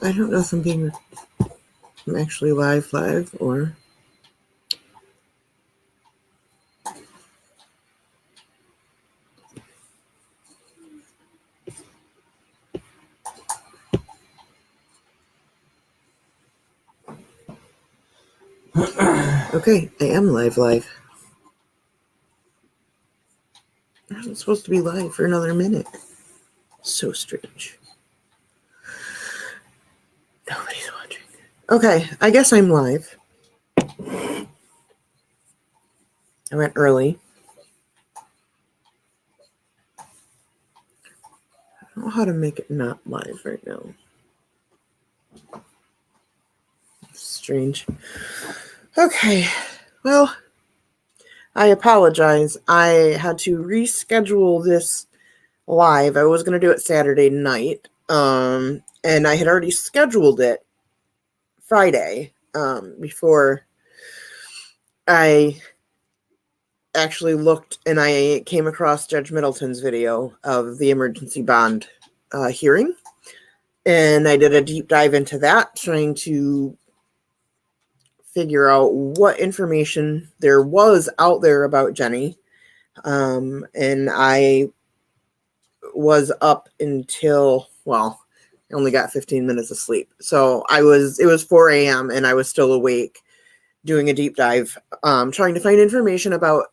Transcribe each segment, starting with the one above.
I don't know if I'm actually live or. Okay, I am live. I wasn't supposed to be live for another minute. So strange. Nobody's watching. Okay, I guess I'm live. I went early. I don't know how to make it not live right now. It's strange. Okay, well, I apologize. I had to reschedule this live. I was going to do it Saturday night, and I had already scheduled it Friday, before I actually looked and I came across Judge Middleton's video of the emergency bond hearing, and I did a deep dive into that, trying to figure out what information there was out there about Jenny. And I was up until, well, I only got 15 minutes of sleep. So it was 4 a.m. and I was still awake doing a deep dive, trying to find information about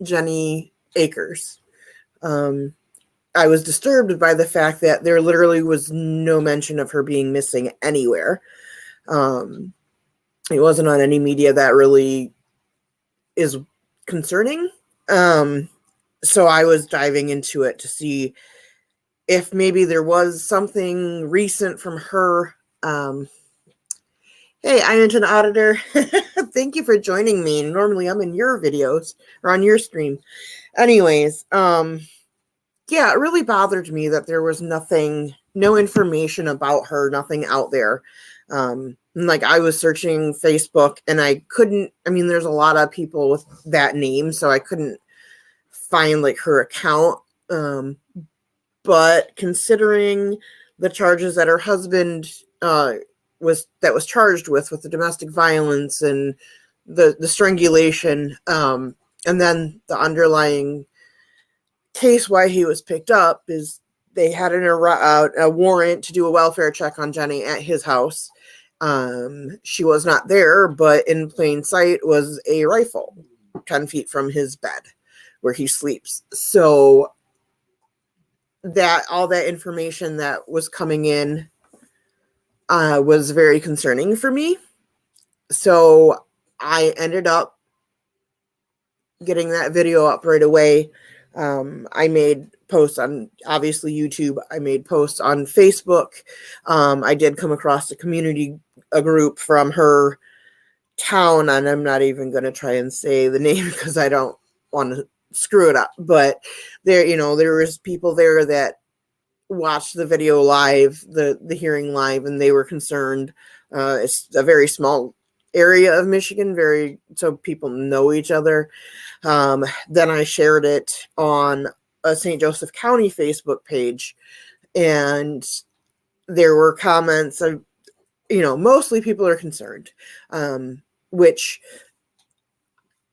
Jenny Akers. I was disturbed by the fact that there literally was no mention of her being missing anywhere. It wasn't on any media that really is concerning. So I was diving into it to see if maybe there was something recent from her. Hey, I'm an auditor. Thank you for joining me. Normally I'm in your videos or on your stream. Anyways, yeah, it really bothered me that there was no information about her, nothing out there. Like I was searching Facebook and there's a lot of people with that name, so I couldn't find like her account. But considering the charges that her husband was charged with the domestic violence and the strangulation, and then the underlying case why he was picked up is they had a warrant to do a welfare check on Jenny at his house. She was not there, but in plain sight was a rifle 10 feet from his bed where he sleeps. So that all that information that was coming in was very concerning for me. So I ended up getting that video up right away. I made posts on, obviously, YouTube. I made posts on Facebook. I did come across a group from her town, and I'm not even going to try and say the name because I don't want to screw it up. But there was people there that watched the video live, the hearing live, and they were concerned. It's a very small area of Michigan, so people know each other. Then I shared it on a St. Joseph County Facebook page, and there were comments of, mostly people are concerned, which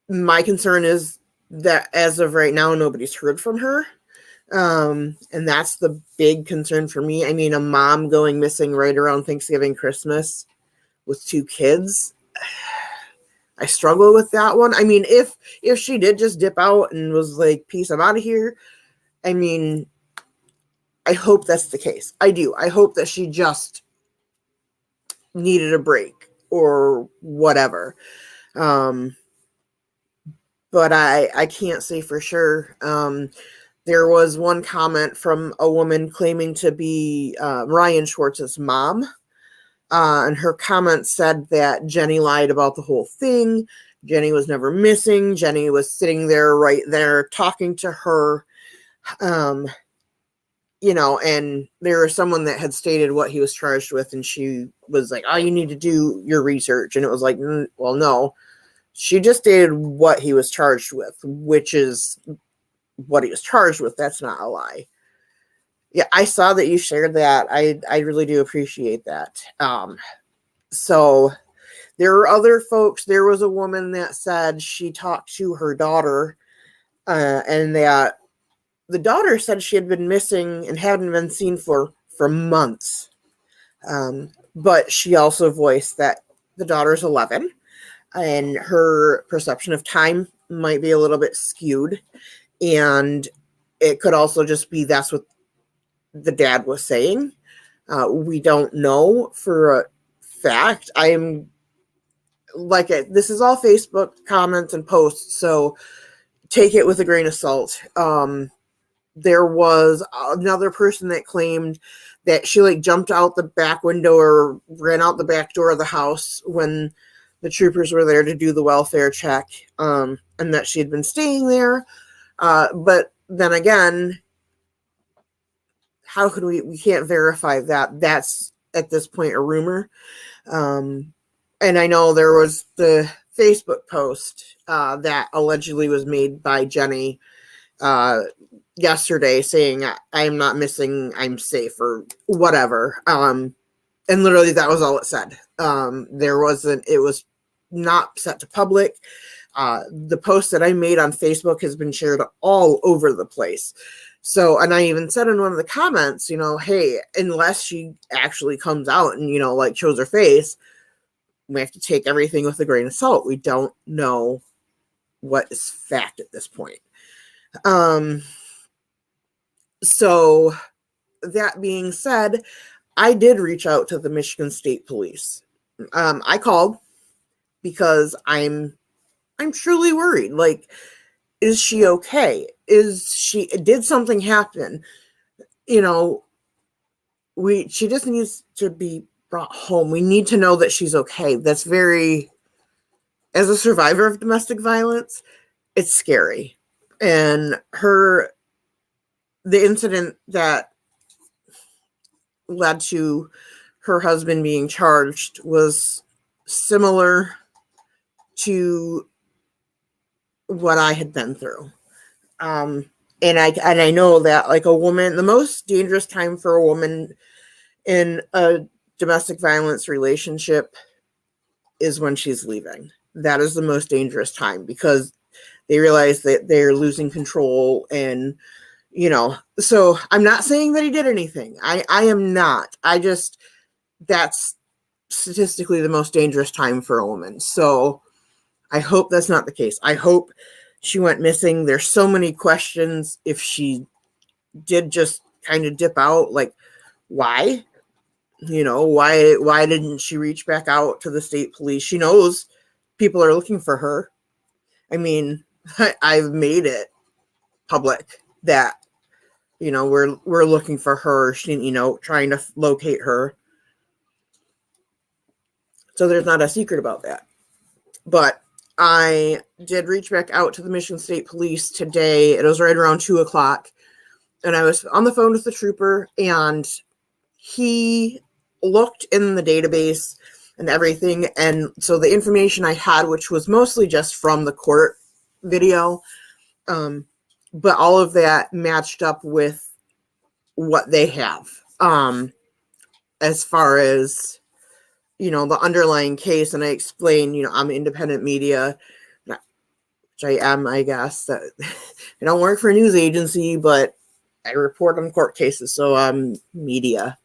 my concern is that as of right now, nobody's heard from her. And that's the big concern for me. I mean, a mom going missing right around Thanksgiving, Christmas with 2 kids. I struggle with that one. I mean, if she did just dip out and was like, peace, I'm out of here. I mean, I hope that's the case. I do. I hope that she just needed a break or whatever. But I can't say for sure. There was one comment from a woman claiming to be Ryan Schwartz's mom. And her comment said that Jenny lied about the whole thing. Jenny was never missing. Jenny was sitting there right there talking to her. And there was someone that had stated what he was charged with, and she was like, oh, you need to do your research. And it was like, well, no. She just stated what he was charged with, which is what he was charged with. That's not a lie. Yeah, I saw that you shared that. I really do appreciate that. So there are other folks. There was a woman that said she talked to her daughter, and that the daughter said she had been missing and hadn't been seen for months. But she also voiced that the daughter's 11 and her perception of time might be a little bit skewed. And it could also just be that's what the dad was saying. We don't know for a fact. I'm like, this is all Facebook comments and posts, so take it with a grain of salt. There was another person that claimed that she like jumped out the back window or ran out the back door of the house when the troopers were there to do the welfare check, and that she had been staying there. But then again, how could we can't verify that? That's at this point a rumor. And I know there was the Facebook post that allegedly was made by Jenny yesterday saying, I'm not missing, I'm safe, or whatever. And literally that was all it said. It was not set to public. The post that I made on Facebook has been shared all over the place. So, and I even said in one of the comments, hey, unless she actually comes out and, like shows her face, we have to take everything with a grain of salt. We don't know what is fact at this point. So that being said, I did reach out to the Michigan State Police. I called because I'm truly worried. Like, is she okay? Did something happen? She just needs to be brought home. We need to know that she's okay. That's as a survivor of domestic violence, it's scary. And the incident that led to her husband being charged was similar to what I had been through. And I know that, like, a woman, the most dangerous time for a woman in a domestic violence relationship is when she's leaving. That is the most dangerous time because they realize that they're losing control. And so I'm not saying that he did anything. I am not. That's statistically the most dangerous time for a woman. So I hope that's not the case. I hope she went missing. There's so many questions. If she did just kind of dip out, like, why? Why didn't she reach back out to the state police? She knows people are looking for her. I mean, I've made it public that, we're looking for her, trying to locate her. So there's not a secret about that. But I did reach back out to the Michigan State Police today. It was right around 2:00. And I was on the phone with the trooper, and he looked in the database and everything. And so the information I had, which was mostly just from the court video, but all of that matched up with what they have, as far as, the underlying case. And I explained, I'm independent media, which I am, I guess. That I don't work for a news agency, but I report on court cases, so I'm media.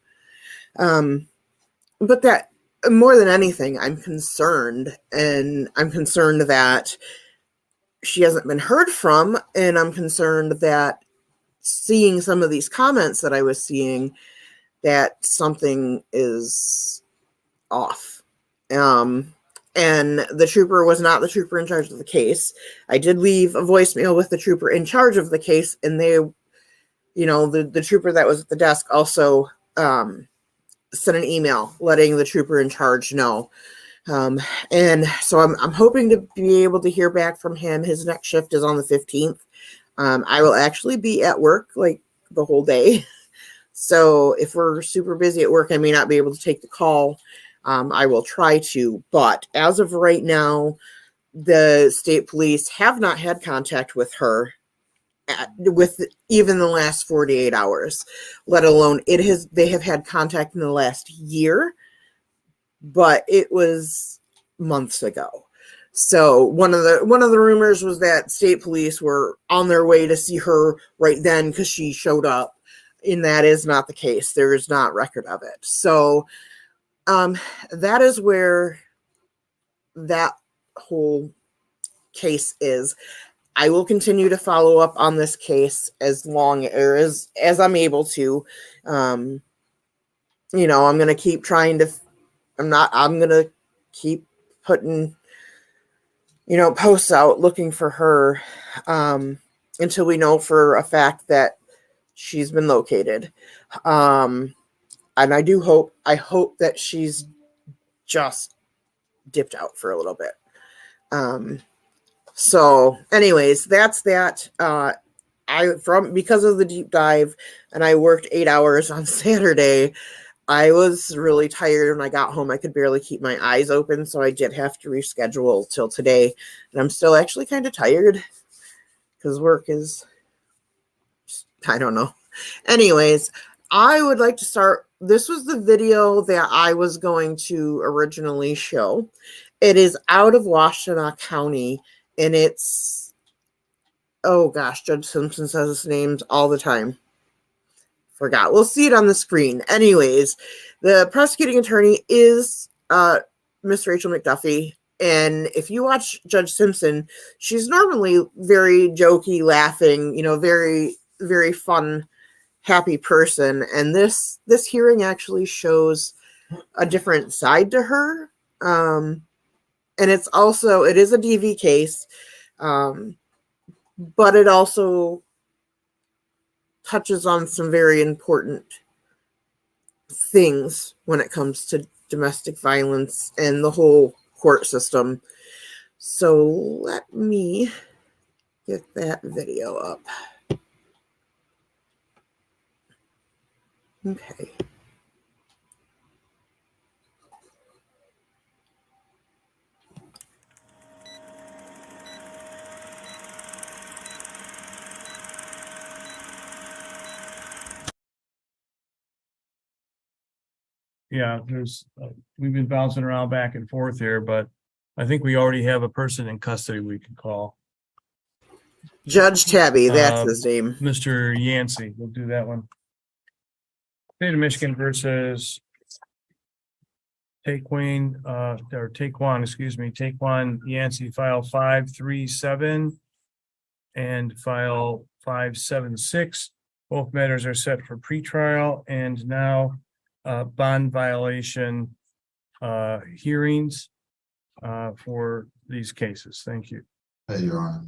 But that, more than anything, I'm concerned, and I'm concerned that she hasn't been heard from, and I'm concerned that seeing some of these comments that I was seeing, that something is off. And the trooper was not the trooper in charge of the case. I did leave a voicemail with the trooper in charge of the case, and they, the trooper that was at the desk also sent an email letting the trooper in charge know. And so I'm hoping to be able to hear back from him. His next shift is on the 15th. I will actually be at work like the whole day. So if we're super busy at work, I may not be able to take the call. I will try to, but as of right now, the state police have not had contact with her. with even the last 48 hours, let alone they have had contact in the last year, but it was months ago. So one of the rumors was that state police were on their way to see her right then because she showed up, and that is not the case. There is not record of it. So that is where that whole case is. I will continue to follow up on this case as long as I'm able to. I'm going to keep trying to. I'm going to keep putting, posts out looking for her until we know for a fact that she's been located. And I hope that she's just dipped out for a little bit. So anyways, that's that. Because of the deep dive and I worked 8 hours on Saturday, I was really tired when I got home. I could barely keep my eyes open, so I did have to reschedule till today. And I'm still actually kind of tired because work is, I don't know. Anyways, I would like to start. This was the video that I was going to originally show. It is out of Washtenaw County, and it's, oh gosh, Judge Simpson says his names all the time. Forgot. We'll see it on the screen. Anyways, the prosecuting attorney is Miss Rachel McDuffie. And if you watch Judge Simpson, she's normally very jokey, laughing, very, very fun, happy person. And this hearing actually shows a different side to her. And it is a DV case, but it also touches on some very important things when it comes to domestic violence and the whole court system. So let me get that video up. Okay. Yeah, we've been bouncing around back and forth here, but I think we already have a person in custody we can call. Judge Tabby, that's his name. Mr. Yancey, we'll do that one. State of Michigan versus Taquan Yancey, file 537 and file 576. Both matters are set for pretrial and now bond violation hearings for these cases. Thank you. Hey, Your Honor.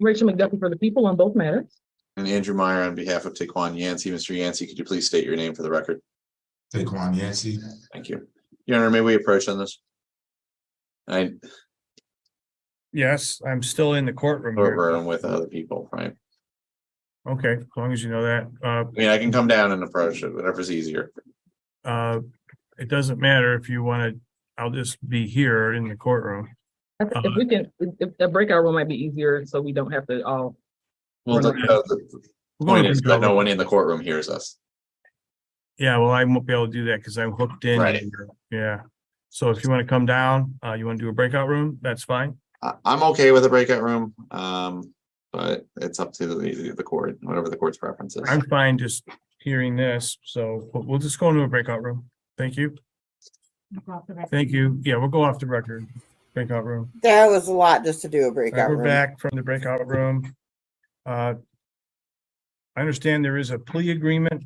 Rachel McDuffie for the people on both matters. And Andrew Meyer on behalf of Taquan Yancey. Mr. Yancey, could you please state your name for the record? Taquan Yancey. Thank you. Your Honor, may we approach on this? Yes, I'm still in the courtroom here. Courtroom with other people, right? Okay, as long as you know that. I mean, I can come down and approach it, whatever's easier. It doesn't matter if you want to, I'll just be here in the courtroom. If we can, if a breakout room might be easier, so we don't have to all. Well, the point is that no one in the courtroom hears us. Yeah, well, I won't be able to do that because I'm hooked in. Right. Yeah. So if you want to come down, you want to do a breakout room, that's fine. I'm okay with a breakout room, but it's up to the court, whatever the court's preference is. I'm fine just hearing this, so we'll just go into a breakout room. Thank you. Thank you. Yeah, we'll go off the record. Breakout room. That was a lot just to do a breakout We're room. back from the breakout room. I understand there is a plea agreement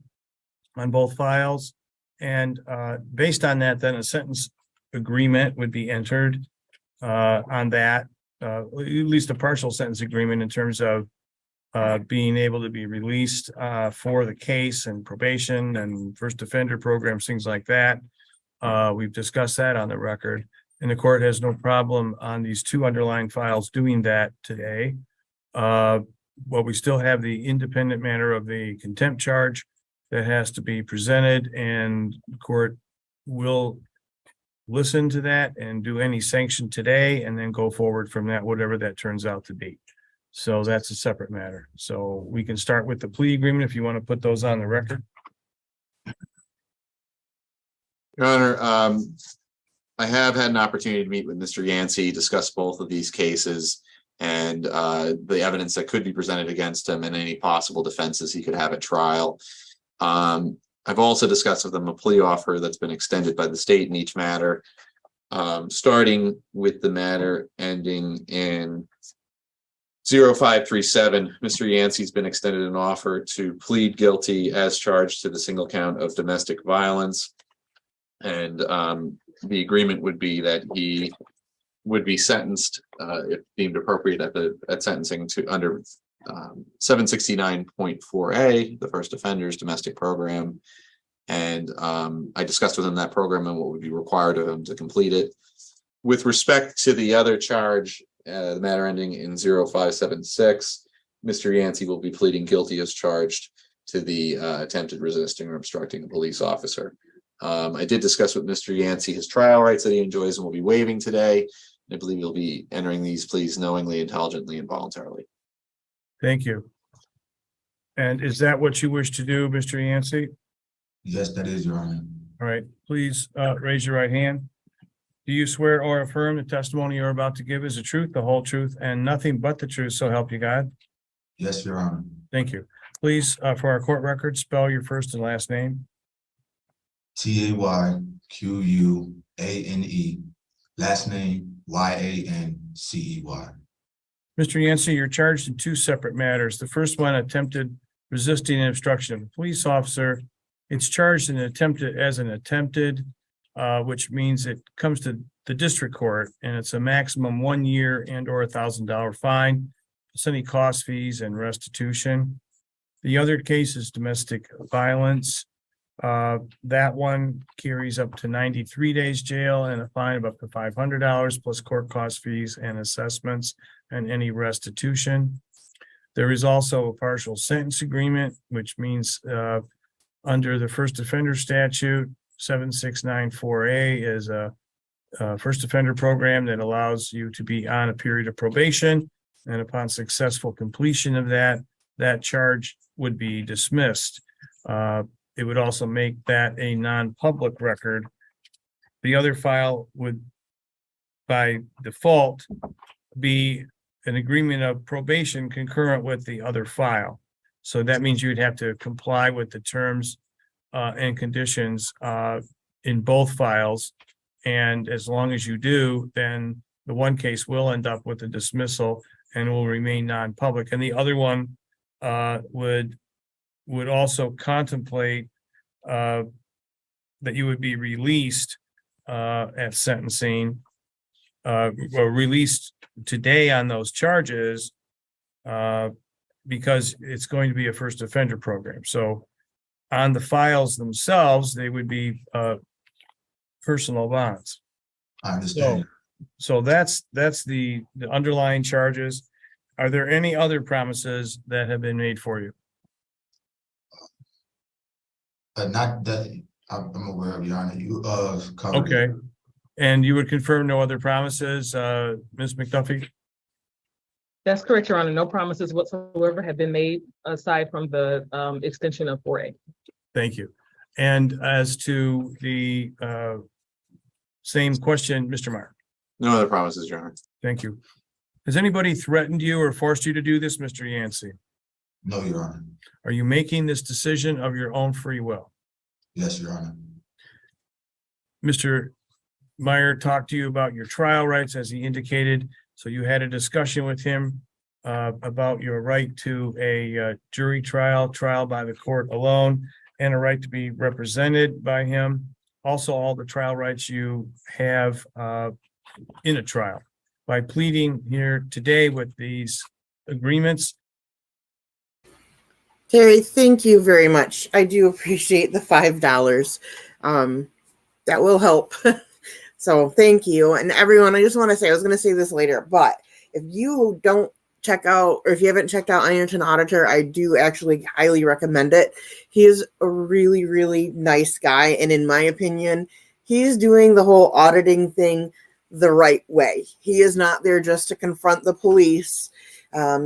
on both files, and based on that, then a sentence agreement would be entered on that, at least a partial sentence agreement in terms of being able to be released for the case and probation and first offender programs, things like that. We've discussed that on the record, and the court has no problem on these two underlying files doing that today. Well, we still have the independent matter of the contempt charge that has to be presented, and the court will listen to that and do any sanction today and then go forward from that, whatever that turns out to be. So that's a separate matter. So we can start with the plea agreement if you want to put those on the record. Your Honor, I have had an opportunity to meet with Mr. Yancey, discuss both of these cases and the evidence that could be presented against him and any possible defenses he could have at trial. I've also discussed with him a plea offer that's been extended by the state in each matter, starting with the matter ending in 0537. Mr. Yancey's been extended an offer to plead guilty as charged to the single count of domestic violence. And the agreement would be that he would be sentenced, if deemed appropriate at sentencing, to under 769.4A, the first offenders domestic program. And I discussed with him that program and what would be required of him to complete it. With respect to the other charge, the matter ending in 0576, Mr. Yancey will be pleading guilty as charged to the attempted resisting or obstructing a police officer. I did discuss with Mr. Yancey his trial rights that he enjoys and will be waiving today. I believe he'll be entering these pleas knowingly, intelligently, and voluntarily. Thank you. And is that what you wish to do, Mr. Yancey? Yes, that is, Your Honor. All right, please raise your right hand. Do you swear or affirm the testimony you're about to give is the truth, the whole truth, and nothing but the truth, so help you God? Yes, Your Honor. Thank you. Please, for our court record, spell your first and last name. Tayquane, last name Yancey. Mr. Yancey, you're charged in two separate matters. The first one, attempted resisting and obstruction of a police officer. It's charged in as an attempted, which means it comes to the district court and it's a maximum 1 year and or $1,000 fine, plus any cost, fees, and restitution. The other case is domestic violence. That one carries up to 93 days jail and a fine of up to $500 plus court cost, fees, and assessments and any restitution. There is also a partial sentence agreement, which means under the first offender statute, 7694A is a first offender program that allows you to be on a period of probation. And upon successful completion of that charge would be dismissed. It would also make that a non-public record. The other file would, by default, be an agreement of probation concurrent with the other file. So that means you'd have to comply with the terms and conditions in both files. And as long as you do, then the one case will end up with a dismissal and will remain non-public. And the other one would also contemplate that you would be released at sentencing, or released today on those charges because it's going to be a first offender program. So on the files themselves, they would be personal bonds. I understand. So that's the underlying charges. Are there any other promises that have been made for you? Not that I'm aware of, Your Honor. You covered Okay. it. And you would confirm no other promises, Ms. McDuffie? That's correct, Your Honor. No promises whatsoever have been made aside from the extension of 4A. Thank you. And as to the same question, Mr. Meyer? No other promises, Your Honor. Thank you. Has anybody threatened you or forced you to do this, Mr. Yancey? No, Your Honor. Are you making this decision of your own free will? Yes, Your Honor. Mr. Meyer talked to you about your trial rights, as he indicated. So you had a discussion with him about your right to a jury trial by the court alone, and a right to be represented by him. Also, all the trial rights you have in a trial. By pleading here today with these agreements. Terry, thank you very much. I do appreciate the $5. That will help. So thank you. And everyone, I just want to say, I was going to say this later, but if you don't check out, or if you haven't checked out Ironton Auditor, I do actually highly recommend it. He is a really, really nice guy. And in my opinion, he's doing the whole auditing thing the right way. He is not there just to confront the police.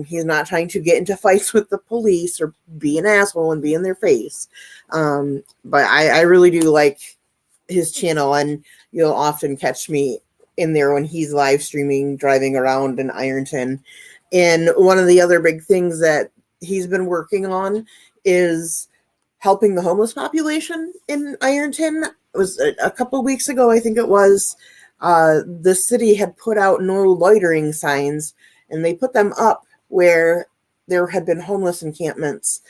He's not trying to get into fights with the police or be an asshole and be in their face. But I really do like his channel, and you'll often catch me in there when he's live streaming, driving around in Ironton. And one of the other big things that he's been working on is helping the homeless population in Ironton. It was a couple of weeks ago, I think it was. The city had put out no loitering signs, and they put them up where there had been homeless encampments.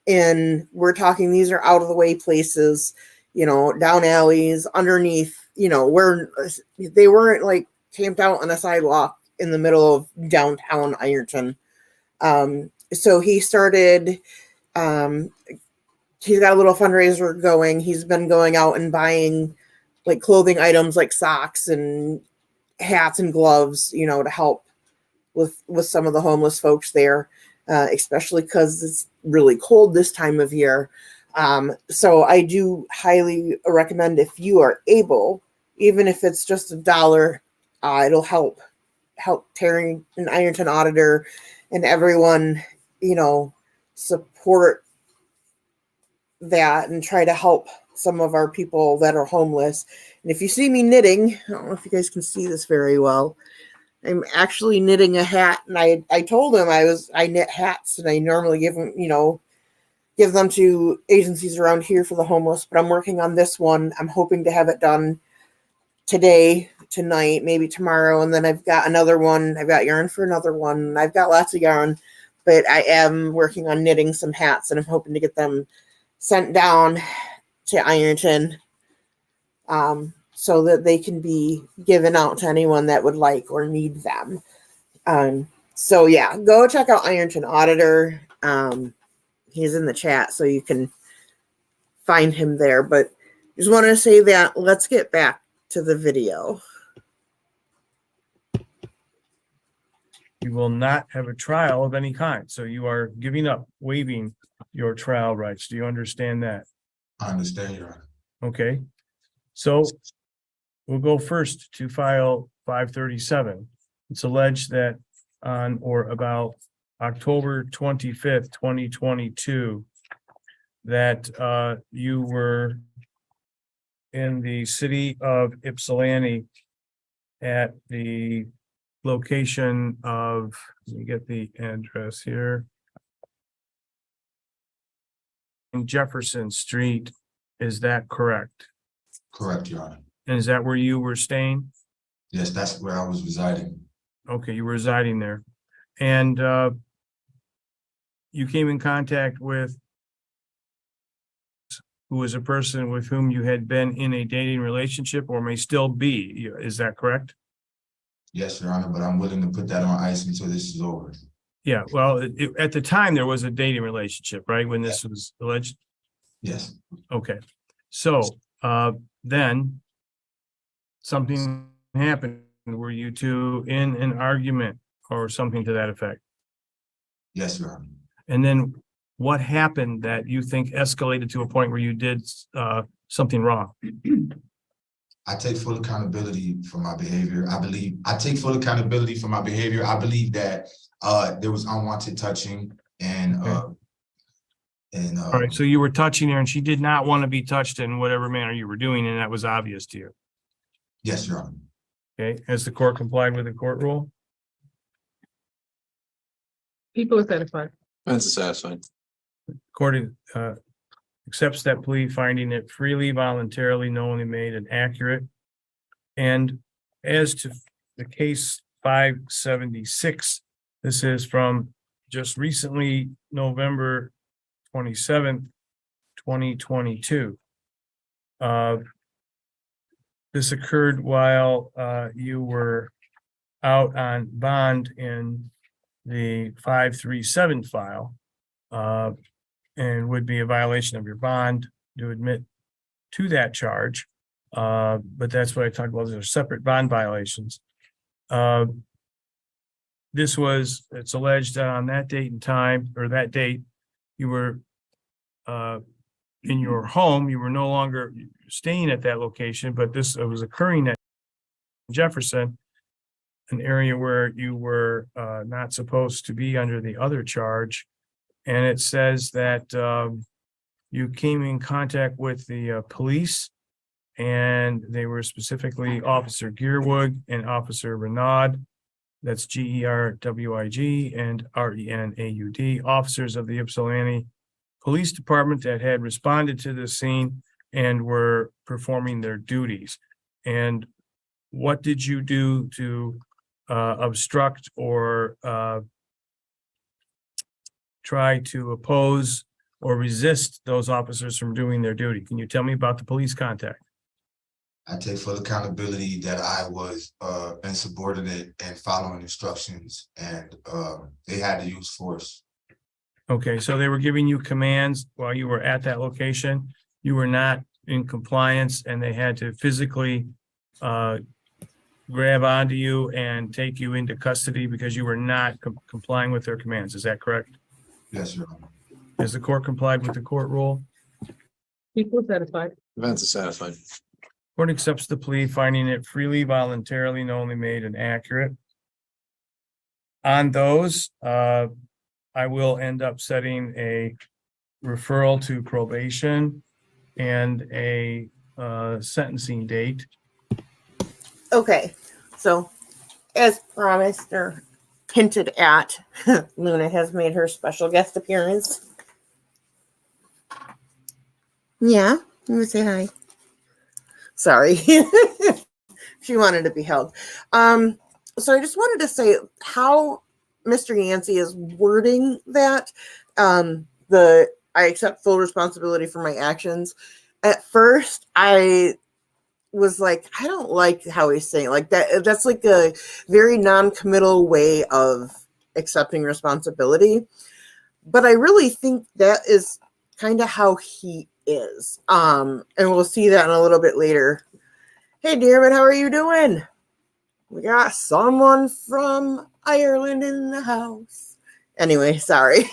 And we're talking, these are out of the way places, down alleys, underneath, where they weren't like camped out on a sidewalk in the middle of downtown Ironton. So he started, he's got a little fundraiser going. He's been going out and buying like clothing items like socks and hats and gloves, to help with some of the homeless folks there, especially because it's really cold this time of year. So I do highly recommend, if you are able, even if it's just $1, it'll help Terry and Ironton Auditor and everyone, support that and try to help some of our people that are homeless. And if you see me knitting, I don't know if you guys can see this very well. I'm actually knitting a hat, and I told him I knit hats, and I normally give them to agencies around here for the homeless, but I'm working on this one. I'm hoping to have it done today, tonight, maybe tomorrow, and then I've got another one. I've got yarn for another one. I've got lots of yarn, but I am working on knitting some hats, and I'm hoping to get them sent down to Ironton, so that they can be given out to anyone that would like or need them. So yeah, go check out Ironton Auditor. He's in the chat, so you can find him there. But just want to say that let's get back to the video. You will not have a trial of any kind. So you are giving up, waiving your trial rights. Do you understand that? I understand, Your Honor. Okay. So we'll go first to file 537. It's alleged that on or about October 25th, 2022, that you were in the city of Ypsilanti at the location of, let me get the address here, in Jefferson Street. Is that correct? Correct, Your Honor. And is that where you were staying? Yes, that's where I was residing. Okay, you were residing there. And you came in contact with who was a person with whom you had been in a dating relationship or may still be. Is that correct? Yes, Your Honor, but I'm willing to put that on ice until this is over. Yeah, well, at the time there was a dating relationship, right? When this was alleged? Yes, Okay, so then something happened. Were you two in an argument or something to that effect? yes, Your Honor. And then what happened that you think escalated to a point where you did something wrong? I take full accountability for my behavior. I take full accountability for my behavior. I believe that there was unwanted touching and All right, so you were touching her and she did not want to be touched in whatever manner you were doing, and that was obvious to you. yes, Your Honor. Okay, has the court complied with the court rule? People are satisfied. Defense satisfied. Court accepts that plea, finding it freely, voluntarily, knowingly made and accurate. And as to the case 576, this is from just recently, November 27th, 2022. This occurred while you were out on bond in the 537 file, and would be a violation of your bond to admit to that charge. But that's what I talked about. Those are separate bond violations. It's alleged that on that date and time, or that date, you were in your home. You were no longer staying at that location, but this was occurring at Jefferson. an area where you were not supposed to be under the other charge. And it says that you came in contact with the police, and they were specifically Officer Gearwood and Officer Renaud. That's GERWIG and RENAUD, officers of the Ypsilanti Police Department that had responded to the scene and were performing their duties. And what did you do to obstruct or try to oppose or resist those officers from doing their duty? Can you tell me about the police contact? I take full accountability that I was insubordinate and following instructions, and they had to use force. Okay, so they were giving you commands while you were at that location. You were not in compliance, and they had to physically grab onto you and take you into custody because you were not complying with their commands. Is that correct? Yes, Your Honor. Has the court complied with the court rule? People are satisfied. Defense is satisfied. Court accepts the plea, finding it freely, voluntarily, knowingly made, and accurate. On those, I will end up setting a referral to probation and a sentencing date. Okay, so as promised or hinted at, Luna has made her special guest appearance. Yeah, let me say hi. Sorry. She wanted to be held. So I just wanted to say how Mr. Yancey is wording that. I accept full responsibility for my actions. At first, I was like, I don't like how he's saying it. Like that. That's like a very non-committal way of accepting responsibility. But I really think that is kind of how he is. And we'll see that in a little bit later. Hey, Dearman, how are you doing? We got someone from Ireland in the house. Anyway, sorry.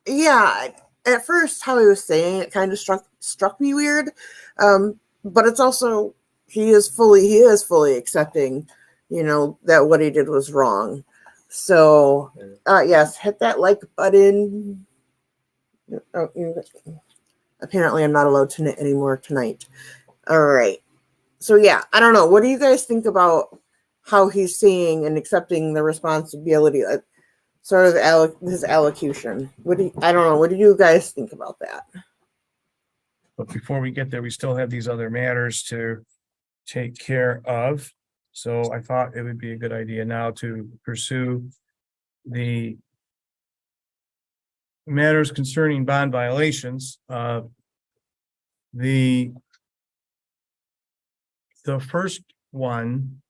Yeah, at first how he was saying it kind of struck me weird. But it's also he is fully accepting, that what he did was wrong. So yes, hit that like button. Apparently I'm not allowed to knit anymore tonight. All right. So yeah, I don't know. What do you guys think about how he's seeing and accepting the responsibility, sort of his allocution? I don't know. What do you guys think about that? But before we get there, we still have these other matters to take care of. So I thought it would be a good idea now to pursue the matters concerning bond violations. The first one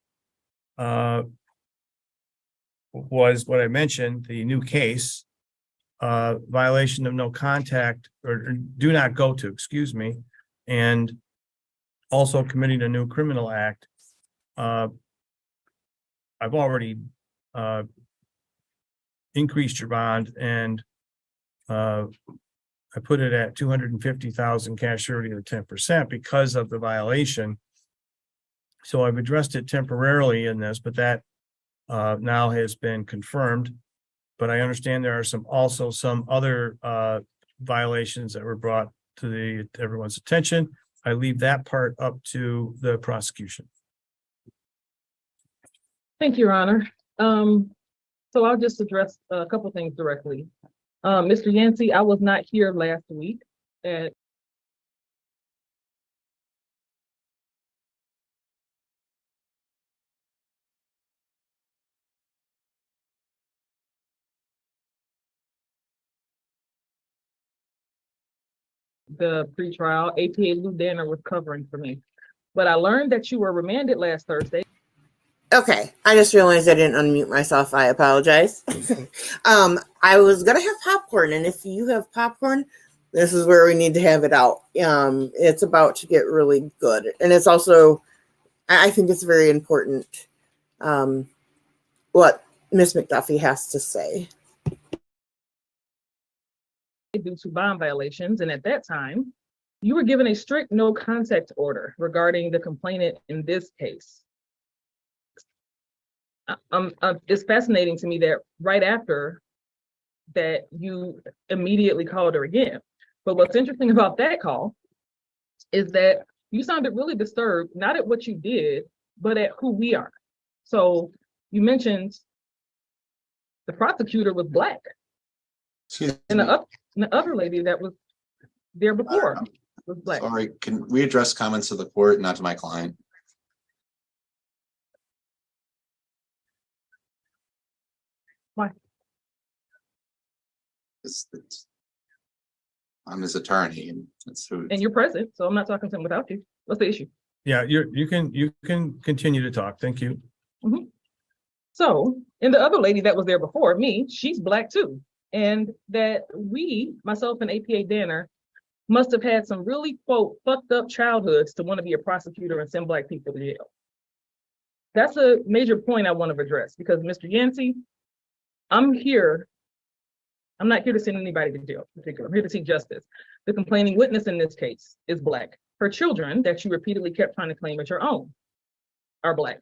was what I mentioned, the new case, violation of no contact or do not go to, excuse me, and also committing a new criminal act. I've already increased your bond, and I put it at 250,000 cash surety of 10% because of the violation. So I've addressed it temporarily in this, but that now has been confirmed. But I understand there are also some other violations that were brought to everyone's attention. I leave that part up to the prosecution. Thank you, Your Honor. So I'll just address a couple things directly. Mr. Yancey, I was not here last week at the pretrial. APA Lou Danner was covering for me. But I learned that you were remanded last Thursday. Okay, I just realized I didn't unmute myself. I apologize. I was gonna have popcorn, and if you have popcorn, this is where we need to have it out. It's about to get really good, and it's also, I think it's very important what Miss McDuffie has to say. Due to bond violations, and at that time, you were given a strict no contact order regarding the complainant in this case. It's fascinating to me that right after that you immediately called her again. But what's interesting about that call is that you sounded really disturbed, not at what you did, but at who we are. So you mentioned the prosecutor was Black, Excuse and me. the other lady that was there before was Black. Sorry, can we address comments to the court, not to my client? Why? I'm his attorney and that's who. And you're present, so I'm not talking to him without you. What's the issue? Yeah, you can continue to talk. Thank you. So, and the other lady that was there before me, she's Black too. And that we, myself and APA Danner, must have had some really, quote, fucked up childhoods to want to be a prosecutor and send Black people to jail. That's a major point I want to address because Mr. Yancey, I'm not here to send anybody to jail in particular. I'm here to seek justice. The complaining witness in this case is Black. Her children that you repeatedly kept trying to claim as your own are Black.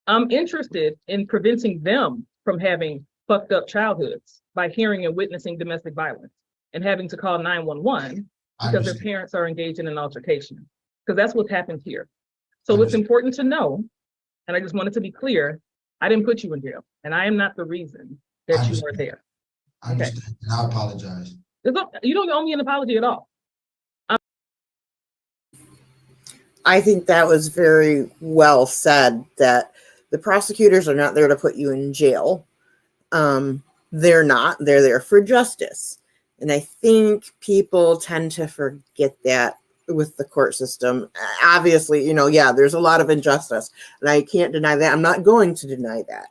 I'm interested in preventing them from having fucked up childhoods by hearing and witnessing domestic violence and having to call 911 because their parents are engaged in an altercation, because that's what happened here. So it's important to know, and I just wanted to be clear, I didn't put you in jail, and I am not the reason that you are there. I understand, and I apologize. You don't owe me an apology at all. I think that was very well said, that the prosecutors are not there to put you in jail. They're not. They're there for justice. And I think people tend to forget that with the court system. Obviously, yeah, there's a lot of injustice, and I can't deny that. I'm not going to deny that.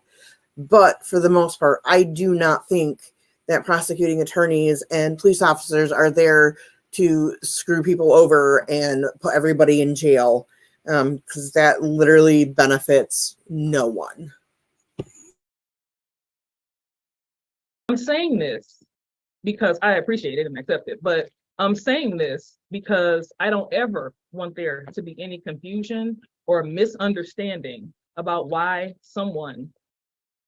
But for the most part, I do not think that prosecuting attorneys and police officers are there to screw people over and put everybody in jail, because that literally benefits no one. I'm saying this because I appreciate it and accept it, but I'm saying this because I don't ever want there to be any confusion or misunderstanding about why someone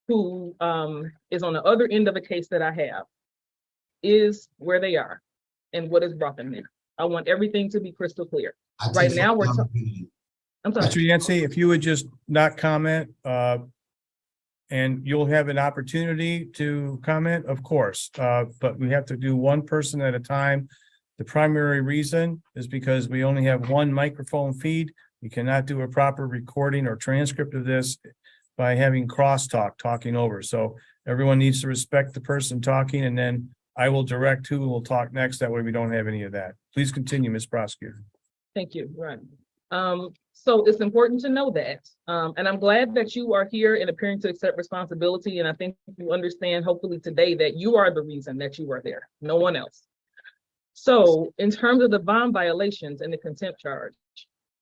who is on the other end of a case that I have is where they are and what has brought them there. I want everything to be crystal clear. Right now, we're talking. I'm sorry. Mr. Yancey, if you would just not comment, and you'll have an opportunity to comment, of course, but we have to do one person at a time. The primary reason is because we only have one microphone feed. We cannot do a proper recording or transcript of this by having crosstalk, talking over. So everyone needs to respect the person talking, and then I will direct who will talk next. That way we don't have any of that. Please continue, Ms. Prosecutor. Thank you, right. So it's important to know that, and I'm glad that you are here and appearing to accept responsibility. And I think you understand, hopefully today, that you are the reason that you are there, no one else. So in terms of the bond violations and the contempt charge,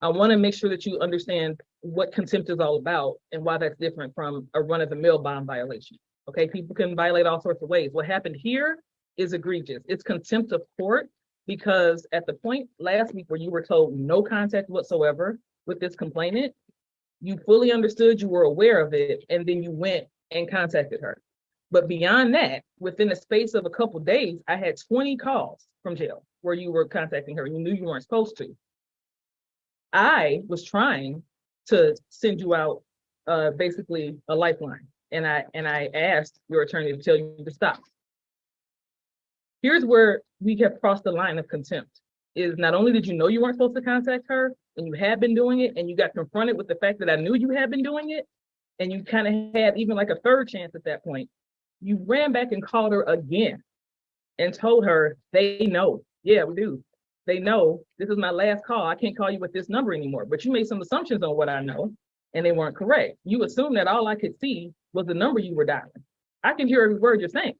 I want to make sure that you understand what contempt is all about and why that's different from a run-of-the-mill bond violation. Okay, people can violate all sorts of ways. What happened here is egregious. It's contempt of court, because at the point last week where you were told no contact whatsoever with this complainant, you fully understood, you were aware of it, and then you went and contacted her. But beyond that, within the space of a couple of days, I had 20 calls from jail where you were contacting her. You knew you weren't supposed to. I was trying to send you out basically a lifeline, and I asked your attorney to tell you to stop. Here's where we have crossed the line of contempt. Is not only did you know you weren't supposed to contact her, and you had been doing it, and you got confronted with the fact that I knew you had been doing it, and you kind of had even like a third chance at that point, you ran back and called her again and told her, they know. Yeah, we do. They know this is my last call. I can't call you with this number anymore. But you made some assumptions on what I know, and they weren't correct. You assumed that all I could see was the number you were dialing. I can hear every word you're saying.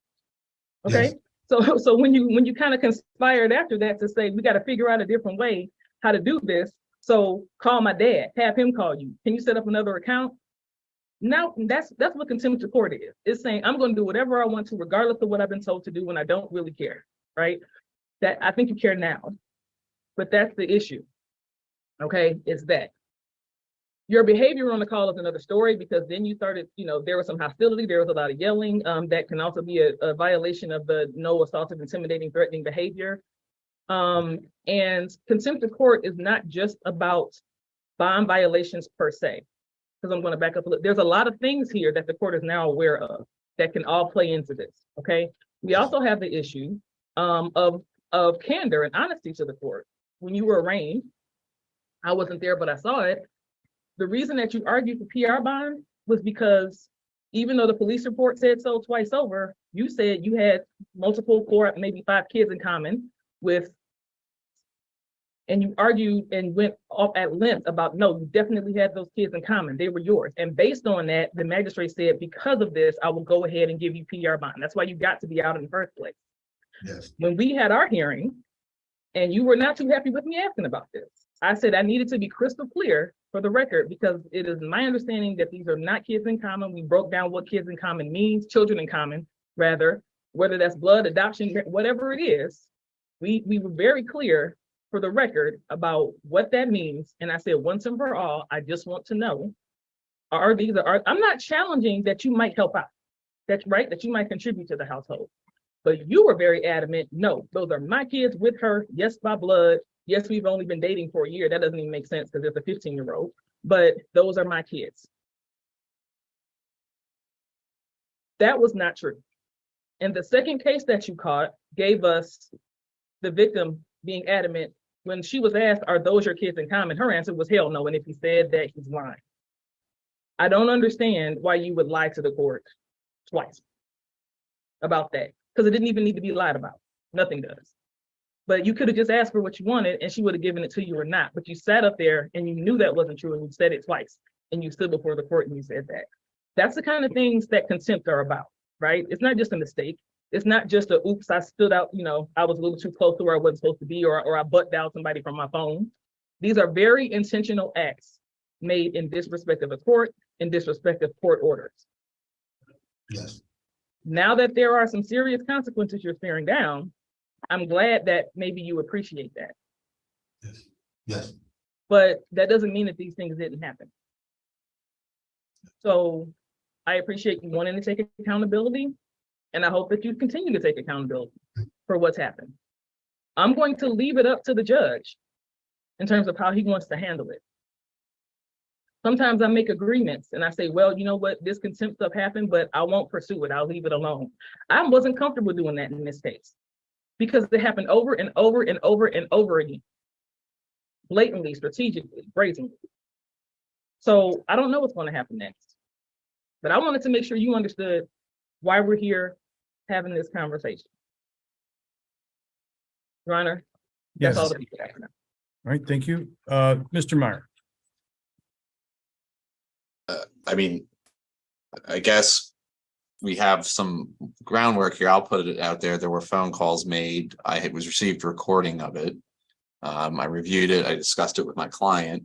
Okay. Yes. So when you kind of conspired after that to say, we got to figure out a different way how to do this. So call my dad, have him call you. Can you set up another account? Now that's what contempt of court is. It's saying I'm going to do whatever I want to, regardless of what I've been told to do, when I don't really care, right? That I think you care now, but that's the issue. Okay, it's that Your behavior on the call is another story, because then you started, there was some hostility, there was a lot of yelling. That can also be a violation of the no assaultive, intimidating, threatening behavior. And contempt of court is not just about bond violations per se, because I'm going to back up a little. There's a lot of things here that the court is now aware of that can all play into this. Okay. We also have the issue of candor and honesty to the court. When you were arraigned, I wasn't there, but I saw it. The reason that you argued for PR bond was because even though the police report said so twice over, you said you had multiple, 4, maybe 5 kids in common with, and you argued and went off at length about, no, you definitely had those kids in common. They were yours. And based on that, the magistrate said, because of this, I will go ahead and give you PR bond. That's why you got to be out in the first place. Yes. When we had our hearing, and you were not too happy with me asking about this, I said I needed to be crystal clear for the record, because it is my understanding that these are not kids in common. We broke down what kids in common means, children in common, rather, whether that's blood, adoption, whatever it is. We were very clear for the record about what that means. And I said, once and for all, I just want to know, I'm not challenging that you might help out. That's right, that you might contribute to the household. But you were very adamant, no, those are my kids with her, yes, by blood. Yes, we've only been dating for a year. That doesn't even make sense because it's a 15-year-old, but those are my kids. That was not true. And the second case that you caught gave us the victim being adamant when she was asked, are those your kids in common? Her answer was hell no. And if he said that, he's lying. I don't understand why you would lie to the court twice about that, because it didn't even need to be lied about. Nothing does. But you could have just asked for what you wanted and she would have given it to you or not. But you sat up there and you knew that wasn't true and you said it twice and you stood before the court and you said that. That's the kind of things that contempt are about, right? It's not just a mistake. It's not just a, oops, I stood out, I was a little too close to where I wasn't supposed to be, or I butt dialed somebody from my phone. These are very intentional acts made in disrespect of a court, in disrespect of court orders. Yes. Now that there are some serious consequences you're staring down, I'm glad that maybe you appreciate that. Yes. Yes. But that doesn't mean that these things didn't happen. So I appreciate you wanting to take accountability, and I hope that you continue to take accountability for what's happened. I'm going to leave it up to the judge in terms of how he wants to handle it. Sometimes I make agreements and I say, well, you know what, this contempt stuff happened, but I won't pursue it. I'll leave it alone. I wasn't comfortable doing that in this case because it happened over and over and over and over again, blatantly, strategically, brazenly. So I don't know what's going to happen next, but I wanted to make sure you understood why we're here having this conversation. Your Honor, that's Yes. all the people have now. All right, thank you. Mr. Meyer. I mean, I guess we have some groundwork here. I'll put it out there. There were phone calls made. I was received a recording of it. I reviewed it. I discussed it with my client.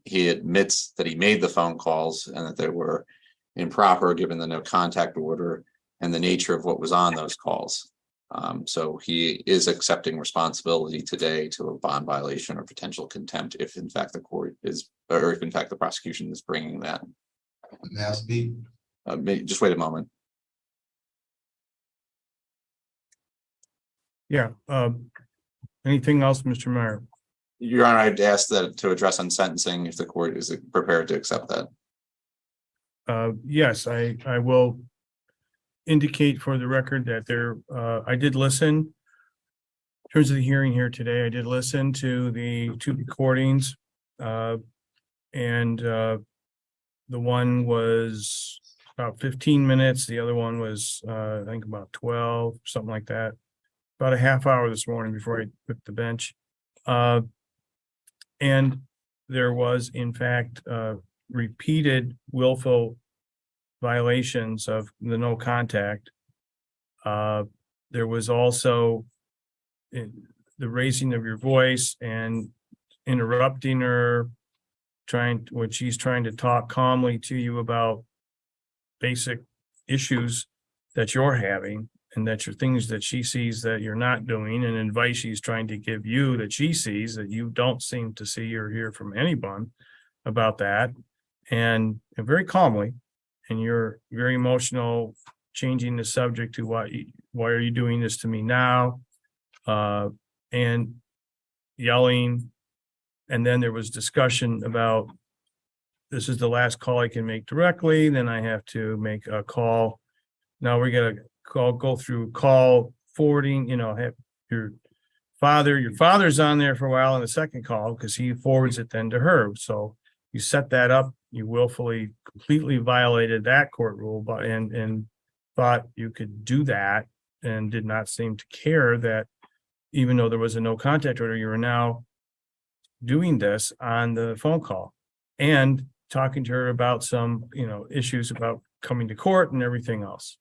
He admits that he made the phone calls and that they were improper given the no contact order and the nature of what was on those calls. So he is accepting responsibility today to a bond violation or potential contempt if in fact the court is, or if in fact the prosecution is bringing that. May I speak? Just wait a moment. Yeah. Anything else, Mr. Meyer? Your Honor, I'd ask that to address on sentencing if the court is prepared to accept that. Yes, I will indicate for the record that there, I did listen. In terms of the hearing here today, I did listen to the 2 recordings. And the one was about 15 minutes. The other one was, I think about 12, something like that. About a half hour this morning before I took the bench. And there was, in fact, repeated willful violations of the no contact. There was also the raising of your voice and interrupting her, when she's trying to talk calmly to you about basic issues that you're having and that your things that she sees that you're not doing, and advice she's trying to give you that she sees that you don't seem to see or hear from anyone. about that, and very calmly, and you're very emotional, changing the subject to why are you doing this to me now? And yelling. And then there was discussion about, this is the last call I can make directly, then I have to make a call. Now we're gonna go through call forwarding, have your father's on there for a while in the second call, because he forwards it then to her. So you set that up, you willfully, completely violated that court rule, but and thought you could do that, and did not seem to care that even though there was a no contact order, you were now doing this on the phone call and talking to her about some, issues about coming to court and everything else.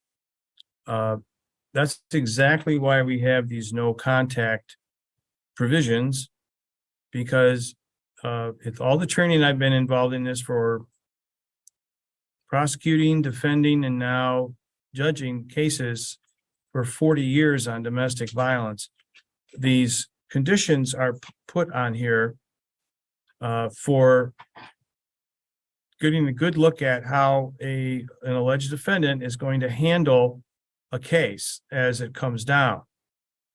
That's exactly why we have these no contact provisions, because it's all the training I've been involved in this for prosecuting, defending, and now judging cases for 40 years on domestic violence. These conditions are put on here for getting a good look at how an alleged defendant is going to handle a case as it comes down,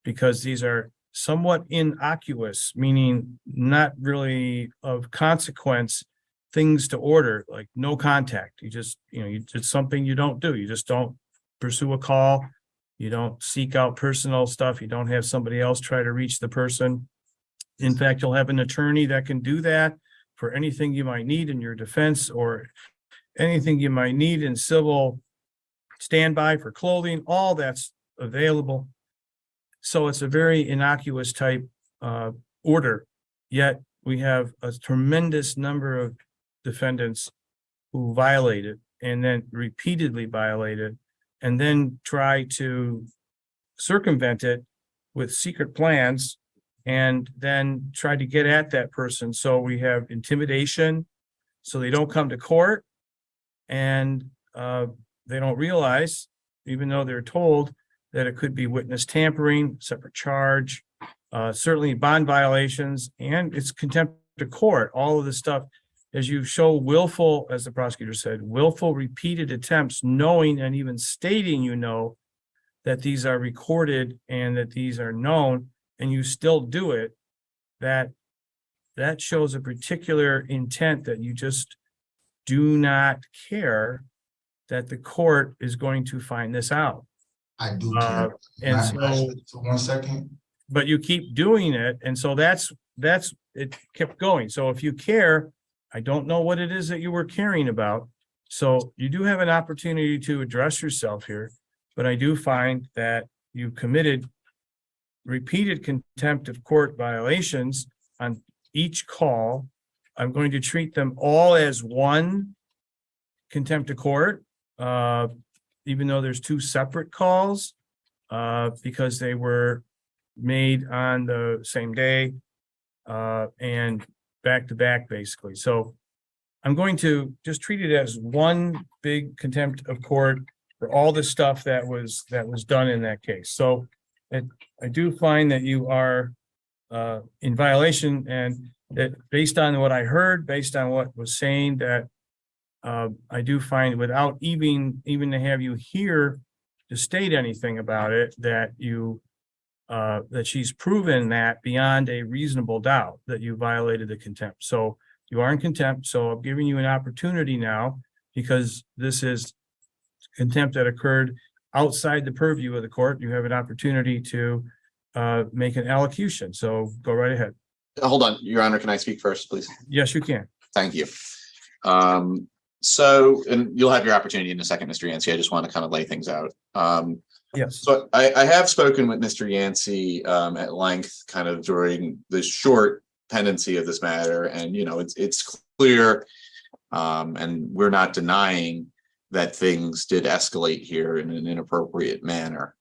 because these are somewhat innocuous, meaning not really of consequence, things to order, like no contact. It's something you don't do. You just don't pursue a call. You don't seek out personal stuff. You don't have somebody else try to reach the person. In fact, you'll have an attorney that can do that for anything you might need in your defense, or anything you might need in civil standby for clothing. All that's available. So it's a very innocuous type order. Yet we have a tremendous number of defendants who violate it, and then repeatedly violate it, and then try to circumvent it with secret plans, and then try to get at that person. So we have intimidation, so they don't come to court, and they don't realize, even though they're told, that it could be witness tampering, separate charge, certainly bond violations, and it's contempt of court. All of this stuff, as you show willful, as the prosecutor said, willful repeated attempts, knowing and even stating that these are recorded and that these are known, and you still do it, that shows a particular intent that you just do not care that the court is going to find this out. I do care. And So for 1 second. But you keep doing it, and so that's it kept going. So if you care, I don't know what it is that you were caring about. So you do have an opportunity to address yourself here, but I do find that you committed repeated contempt of court violations on each call. I'm going to treat them all as one contempt of court, even though there's two separate calls, because they were made on the same day and back to back, basically. So I'm going to just treat it as one big contempt of court for all the stuff that was done in that case. So I do find that you are in violation, and that based on what I heard, based on what was saying, that I do find, without even to have you here to state anything about it, that that she's proven that beyond a reasonable doubt that you violated the contempt. So you are in contempt. So I'm giving you an opportunity now, because this is contempt that occurred outside the purview of the court. You have an opportunity to make an allocution. So go right ahead. Hold on, Your Honor, can I speak first, please? Yes, you can. Thank you. So, and you'll have your opportunity in a second, Mr. Yancey. I just want to kind of lay things out. Yes. So I have spoken with Mr. Yancey at length, kind of during the short pendency of this matter, and it's clear, and we're not denying that things did escalate here in an inappropriate manner.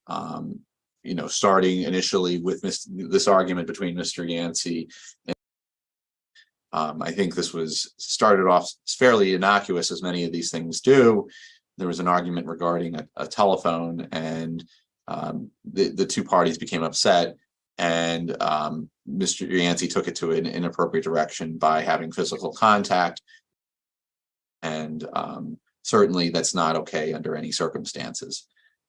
Starting initially with this argument between Mr. Yancey and I think this was started off fairly innocuous, as many of these things do. There was an argument regarding a telephone, and the two parties became upset. and Mr. Yancey took it to an inappropriate direction by having physical contact. And certainly that's not okay under any circumstances.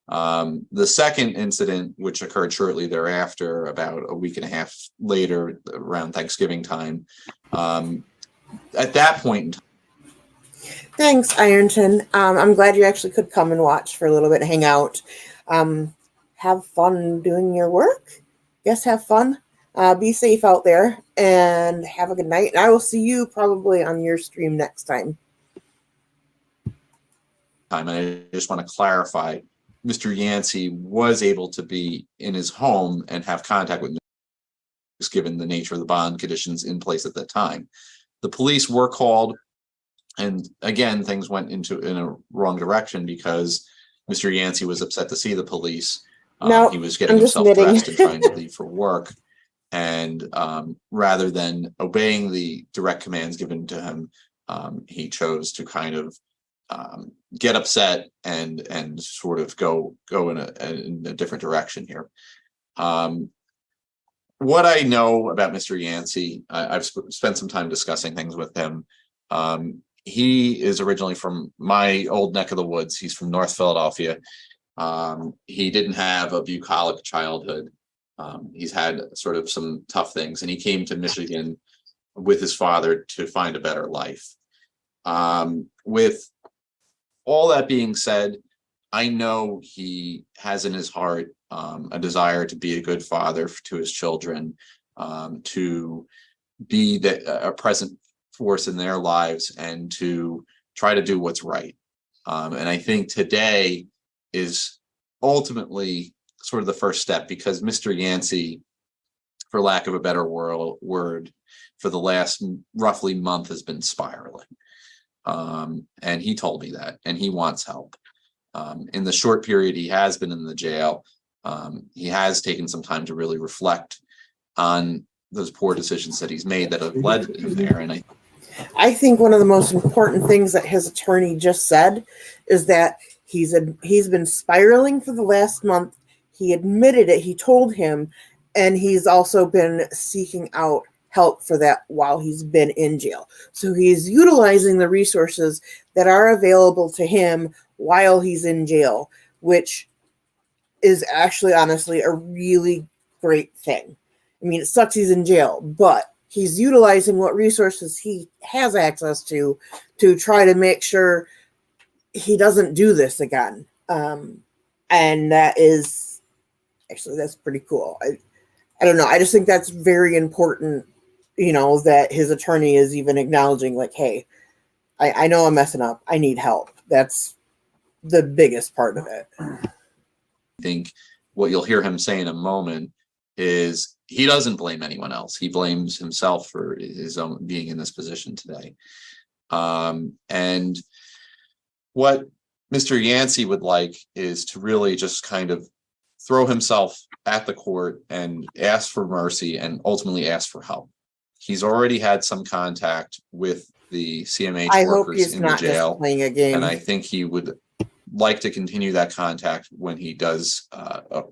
The second incident, which occurred shortly thereafter, about a week and a half later, around Thanksgiving time, at that point in time, Thanks, Ironton. I'm glad you actually could come and watch for a little bit, hang out. Have fun doing your work. Yes, have fun. Be safe out there and have a good night. And I will see you probably on your stream next time. and I just want to clarify, Mr. Yancey was able to be in his home and have contact with Mr. given the nature of the bond conditions in place at that time. The police were called, and again, things went in a wrong direction because Mr. Yancey was upset to see the police. No, he was getting I'm just himself admitting. dressed and trying to leave for work. And rather than obeying the direct commands given to him, he chose to kind of get upset and sort of go in a different direction here. What I know about Mr. Yancey, I've spent some time discussing things with him. He is originally from my old neck of the woods. He's from North Philadelphia. He didn't have a bucolic childhood. He's had sort of some tough things, and he came to Michigan with his father to find a better life. With all that being said, I know he has in his heart a desire to be a good father to his children, to be a present force in their lives, and to try to do what's right. And I think today is ultimately sort of the first step, because Mr. Yancey, for lack of a better word, for the last roughly month has been spiraling. And he told me that, and he wants help. In the short period he has been in the jail, he has taken some time to really reflect on those poor decisions that he's made that have led him there. And I think one of the most important things that his attorney just said is that he's been spiraling for the last month. He admitted it. He told him, and he's also been seeking out help for that while he's been in jail. So he's utilizing the resources that are available to him while he's in jail, which is actually, honestly, a really great thing. I mean, it sucks he's in jail, but he's utilizing what resources he has access to try to make sure he doesn't do this again. And that is, actually, that's pretty cool. I don't know. I just think that's very important, that his attorney is even acknowledging, like, hey, I know I'm messing up. I need help. That's the biggest part of it. I think what you'll hear him say in a moment is he doesn't blame anyone else. He blames himself for his own being in this position today. And what Mr. Yancey would like is to really just kind of throw himself at the court and ask for mercy and ultimately ask for help. He's already had some contact with the CMH I hope workers he's in the not jail, just playing a game. and I think he would like to continue that contact when he does,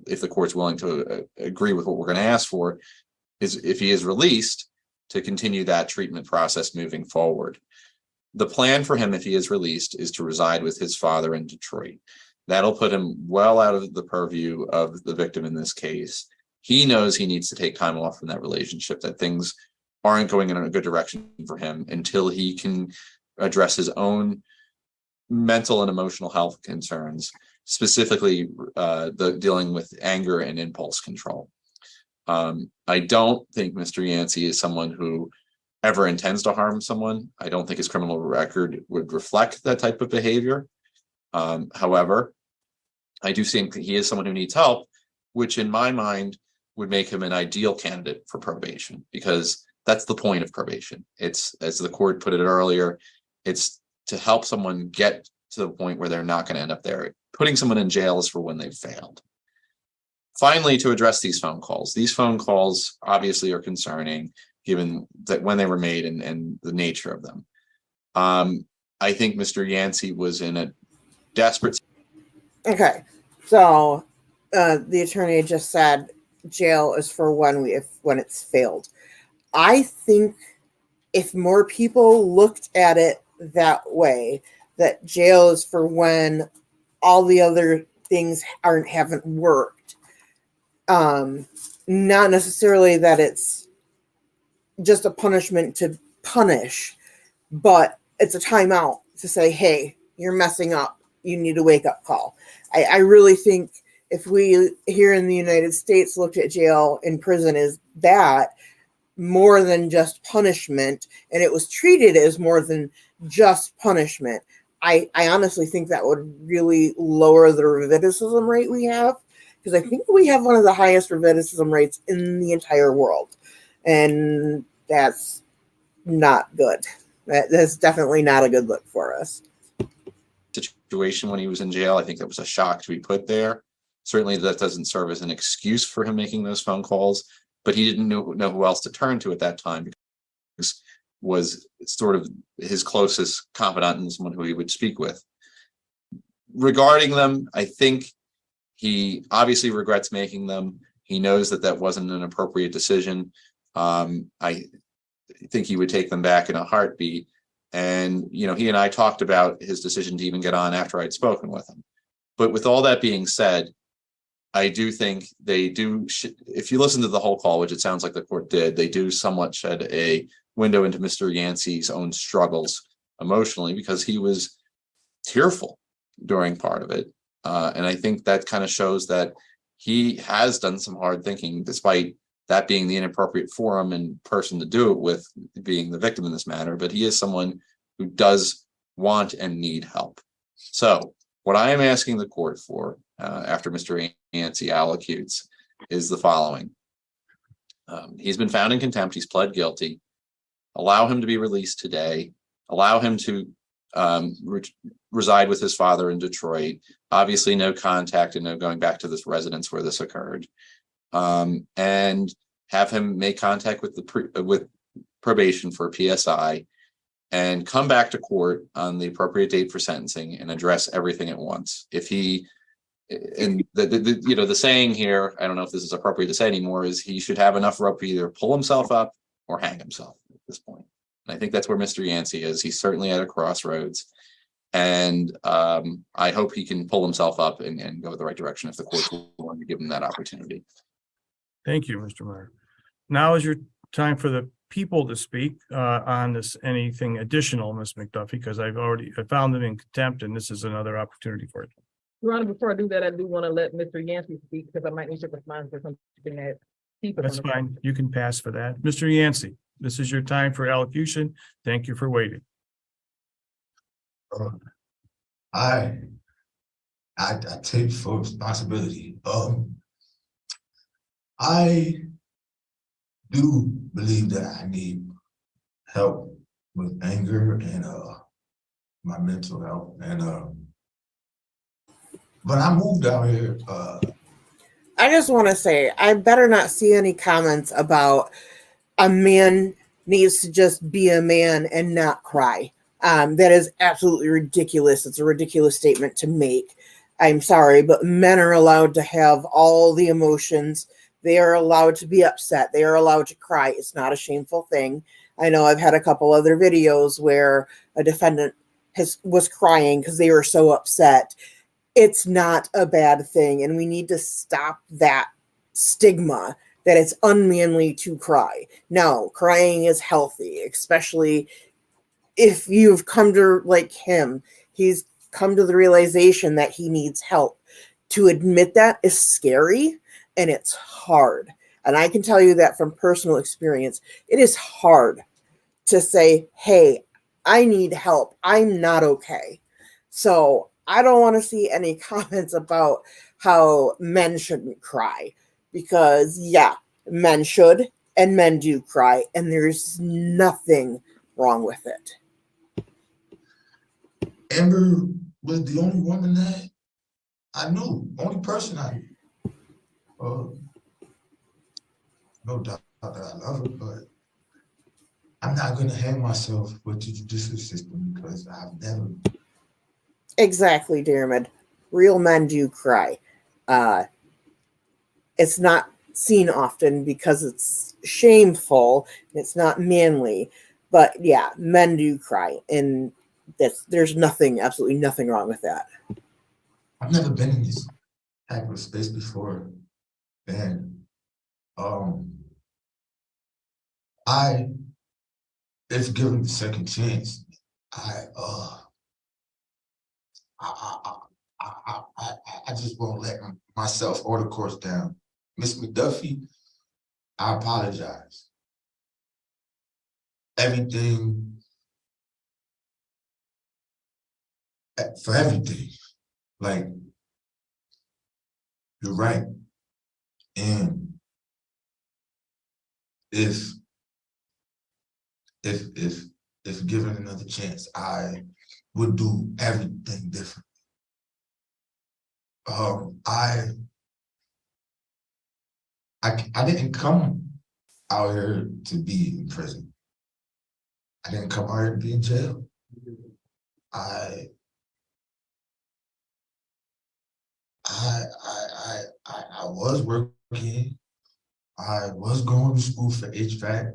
if the court's willing to agree with what we're going to ask for, is if he is released, to continue that treatment process moving forward. The plan for him, if he is released, is to reside with his father in Detroit. That'll put him well out of the purview of the victim in this case. He knows he needs to take time off from that relationship, that things aren't going in a good direction for him until he can address his own mental and emotional health concerns, specifically the dealing with anger and impulse control. I don't think Mr. Yancey is someone who ever intends to harm someone. I don't think his criminal record would reflect that type of behavior. However, I do think that he is someone who needs help, which in my mind would make him an ideal candidate for probation, because that's the point of probation. It's, as the court put it earlier, it's to help someone get to the point where they're not going to end up there. Putting someone in jail is for when they've failed. Finally, to address these phone calls obviously are concerning given that when they were made and the nature of them. I think Mr. Yancey was in a desperate. Okay, so the attorney just said jail is for when it's failed. I think if more people looked at it that way, that jail is for when all the other things haven't worked. Not necessarily that it's just a punishment to punish, but it's a timeout to say, hey, you're messing up. You need a wake-up call. I really think if we here in the United States looked at jail and prison as that, more than just punishment, and it was treated as more than just punishment, I honestly think that would really lower the recidivism rate we have, because I think we have one of the highest recidivism rates in the entire world, and that's not good. That's definitely not a good look for us. Situation when he was in jail, I think that was a shock to be put there. Certainly that doesn't serve as an excuse for him making those phone calls, but he didn't know who else to turn to at that time, because was sort of his closest confidant and someone who he would speak with. Regarding them, I think he obviously regrets making them. He knows that that wasn't an appropriate decision. I think he would take them back in a heartbeat. And, you know, he and I talked about his decision to even get on after I'd spoken with him. But with all that being said, I do think they do, if you listen to the whole call, which it sounds like the court did, they do somewhat shed a window into Mr. Yancey's own struggles emotionally, because he was tearful during part of it. And I think that kind of shows that he has done some hard thinking, despite that being the inappropriate forum and person to do it with, being the victim in this matter. But he is someone who does want and need help. So what I am asking the court for, after Mr. Yancey allocutes, is the following. He's been found in contempt. He's pled guilty. Allow him to be released today. Allow him to reside with his father in Detroit. Obviously, no contact and no going back to this residence where this occurred. And have him make contact with with probation for PSI, and come back to court on the appropriate date for sentencing and address everything at once. If he, and the saying here, I don't know if this is appropriate to say anymore, is he should have enough rope to either pull himself up or hang himself at this point. And I think that's where Mr. Yancey is. He's certainly at a crossroads. And I hope he can pull himself up and go the right direction if the court's willing to give him that opportunity. Thank you, Mr. Meyer. Now is your time for the people to speak on this. Anything additional, Ms. McDuffie, because I found them in contempt, and this is another opportunity for it. Your Honor, before I do that, I do want to let Mr. Yancey speak, because I might need to respond for something that he put That's on the- fine. You can pass for that. Mr. Yancey, this is your time for allocution. Thank you for waiting. I take full responsibility. I do believe that I need help with anger and my mental health, and but I moved out here. I just want to say, I better not see any comments about a man needs to just be a man and not cry. That is absolutely ridiculous. It's a ridiculous statement to make. I'm sorry, but men are allowed to have all the emotions. They are allowed to be upset. They are allowed to cry. It's not a shameful thing. I know I've had a couple other videos where a defendant was crying because they were so upset. It's not a bad thing, and we need to stop that stigma that it's unmanly to cry. No, crying is healthy, especially if you've come to, like him, he's come to the realization that he needs help. To admit that is scary, and it's hard. And I can tell you that from personal experience. It is hard to say, hey, I need help. I'm not okay. So I don't want to see any comments about how men shouldn't cry, because yeah, men should, and men do cry, and there's nothing wrong with it. Amber was the only woman that I knew, only person I knew. No doubt that I love her, but I'm not going to hang myself with the judicial system, because I've never. Exactly, Dermot. Real men do cry. It's not seen often because it's shameful. It's not manly. But yeah, men do cry, and there's nothing, absolutely nothing wrong with that. I've never been in this type of space before, and I, if given the second chance, I I just won't let myself or the course down. Miss McDuffie, I apologize. Everything, for everything. Like, you're right. And if given another chance, I would do everything different. I didn't come out here to be in prison. I didn't come out here to be in jail. I was working. I was going to school for HVAC.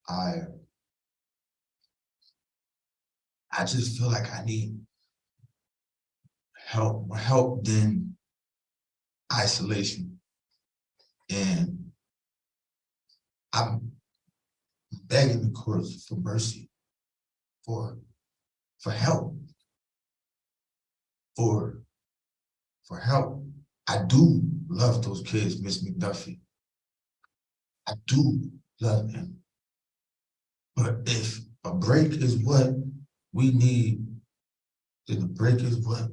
I just feel like I need more help than isolation. And I'm begging the courts for mercy, for help, for help. I do love those kids, Miss McDuffie. I do love them. But if a break is what we need, then the break is what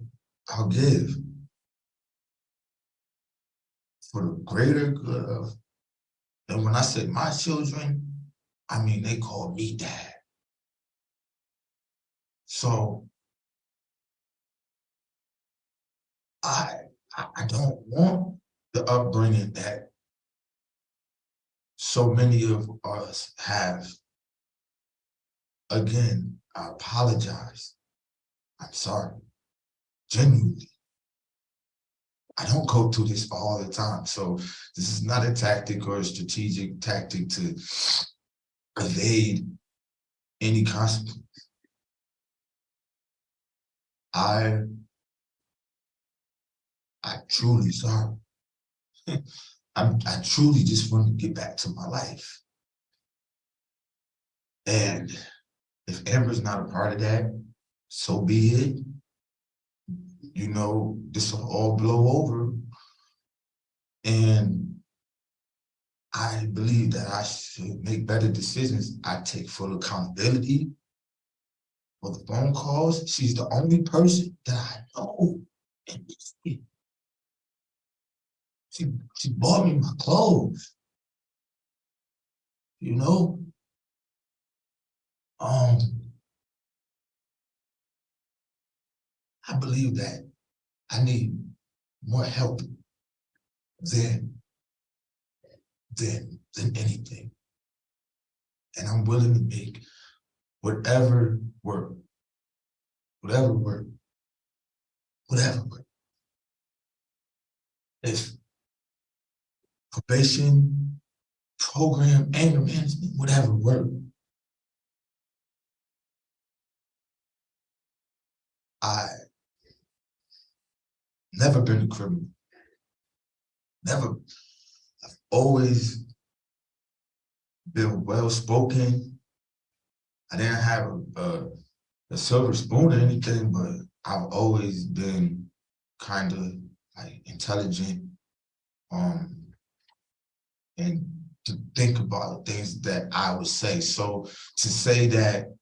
I'll give. For the greater good of, and when I say my children, I mean they call me dad. So I don't want the upbringing that so many of us have. Again, I apologize. I'm sorry. Genuinely. I don't go through this all the time. So this is not a tactic or a strategic tactic to evade any consequence. I truly sorry. I truly just want to get back to my life. And if Amber's not a part of that, so be it. You know, this will all blow over. And I believe that I should make better decisions. I take full accountability for the phone calls. She's the only person that I know. She bought me my clothes. You know? I believe that I need more help than anything. And I'm willing to make whatever work. If probation, program, anger management, whatever work. I never been a criminal. Never. I've always been well-spoken. I didn't have a silver spoon or anything, but I've always been kind of like intelligent, and to think about things that I would say. So to say that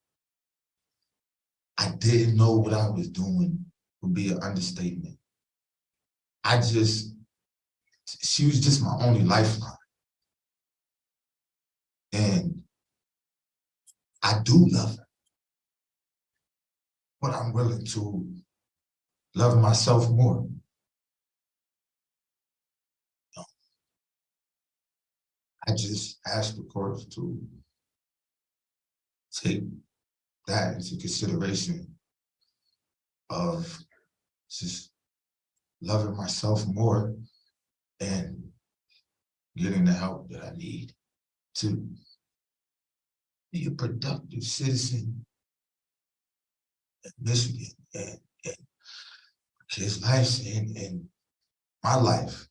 I didn't know what I was doing would be an understatement. She was just my only lifeline. And I do love her, but I'm willing to love myself more. I just ask the courts to take that into consideration of just loving myself more and getting the help that I need to be a productive citizen in Michigan and his life and my life.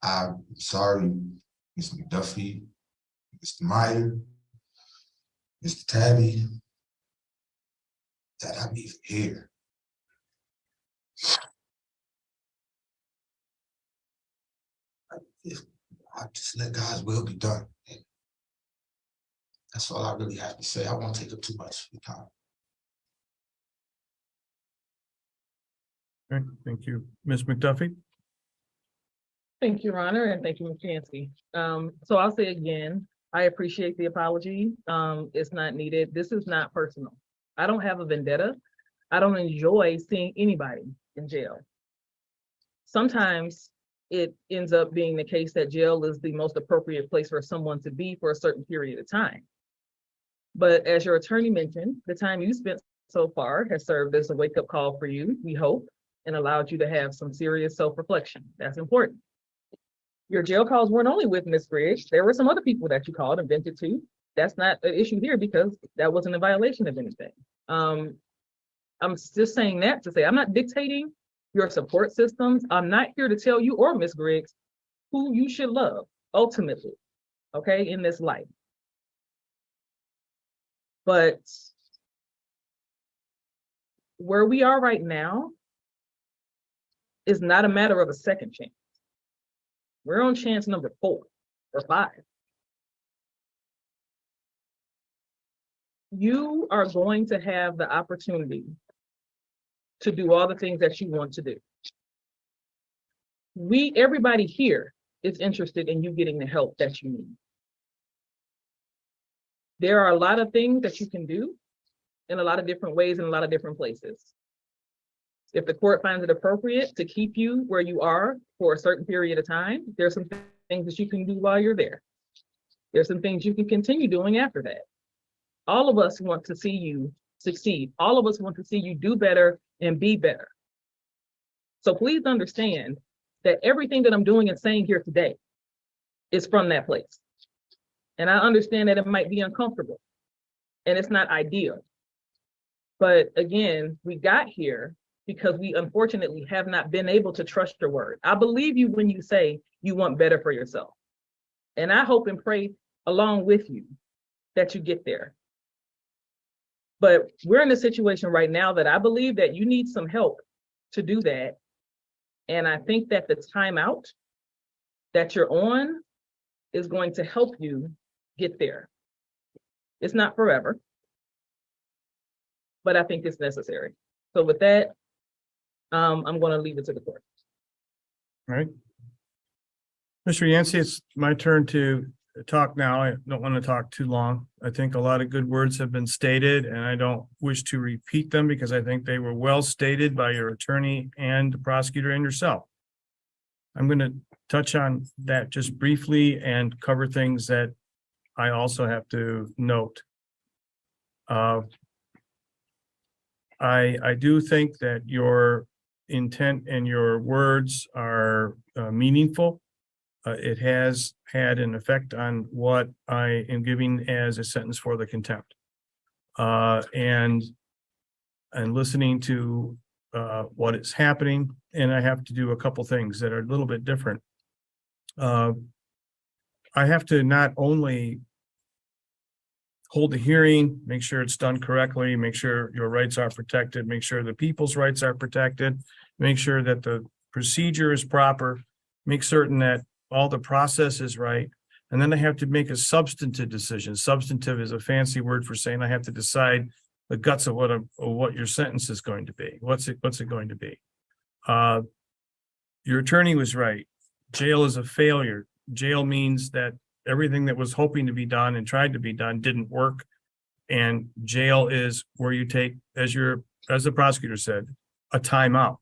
I'm sorry, Ms. McDuffie, Mr. Meyer, Mr. Tabby, that I'm even here. If I just let God's will be done. And that's all I really have to say. I won't take up too much of your time. Okay, thank you. Ms. McDuffie? Thank you, Your Honor, and thank you, Ms. Yancey. So I'll say again, I appreciate the apology. It's not needed. This is not personal. I don't have a vendetta. I don't enjoy seeing anybody in jail. Sometimes it ends up being the case that jail is the most appropriate place for someone to be for a certain period of time. But as your attorney mentioned, the time you spent so far has served as a wake-up call for you, we hope, and allowed you to have some serious self-reflection. That's important. Your jail calls weren't only with Ms. Briggs. There were some other people that you called and vented to. That's not an issue here because that wasn't a violation of anything. I'm just saying that to say I'm not dictating your support systems. I'm not here to tell you or Ms. Griggs who you should love ultimately, okay, in this life. But where we are right now is not a matter of a second chance. We're on chance number 4 or 5. You are going to have the opportunity to do all the things that you want to do. Everybody here is interested in you getting the help that you need. There are a lot of things that you can do in a lot of different ways in a lot of different places. If the court finds it appropriate to keep you where you are for a certain period of time, there's some things that you can do while you're there. There's some things you can continue doing after that. All of us want to see you succeed. All of us want to see you do better and be better. So please understand that everything that I'm doing and saying here today is from that place. And I understand that it might be uncomfortable and it's not ideal. But again, we got here because we unfortunately have not been able to trust your word. I believe you when you say you want better for yourself. And I hope and pray along with you that you get there. But we're in a situation right now that I believe that you need some help to do that. And I think that the timeout that you're on is going to help you get there. It's not forever, but I think it's necessary. So with that, I'm going to leave it to the court. All right. Mr. Yancey, it's my turn to talk now. I don't want to talk too long. I think a lot of good words have been stated, and I don't wish to repeat them because I think they were well stated by your attorney and the prosecutor and yourself. I'm going to touch on that just briefly and cover things that I also have to note. I do think that your intent and your words are meaningful. It has had an effect on what I am giving as a sentence for the contempt. And listening to what is happening, and I have to do a couple things that are a little bit different. I have to not only hold the hearing, make sure it's done correctly, make sure your rights are protected, make sure the people's rights are protected, make sure that the procedure is proper, make certain that all the process is right. And then I have to make a substantive decision. Substantive is a fancy word for saying I have to decide the guts of what your sentence is going to be. What's it going to be? Your attorney was right. Jail is a failure. Jail means that everything that was hoping to be done and tried to be done didn't work. And jail is where you take, as the prosecutor said, a timeout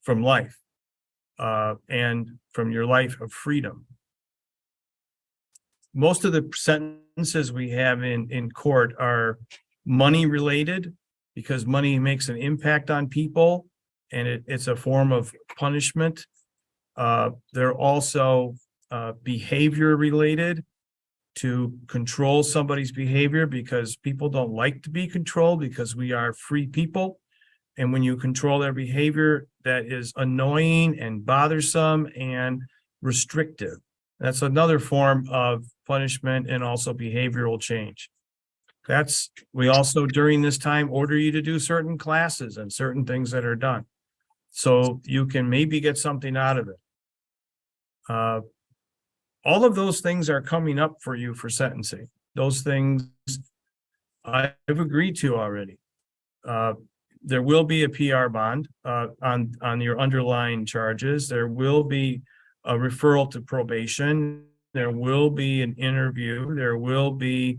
from life and from your life of freedom. Most of the sentences we have in court are money related because money makes an impact on people and it's a form of punishment. They're also behavior related, to control somebody's behavior, because people don't like to be controlled because we are free people. And when you control their behavior, that is annoying and bothersome and restrictive. That's another form of punishment and also behavioral change. We also during this time order you to do certain classes and certain things that are done, so you can maybe get something out of it. All of those things are coming up for you for sentencing. Those things I've agreed to already. There will be a PR bond on your underlying charges. There will be a referral to probation. There will be an interview. There will be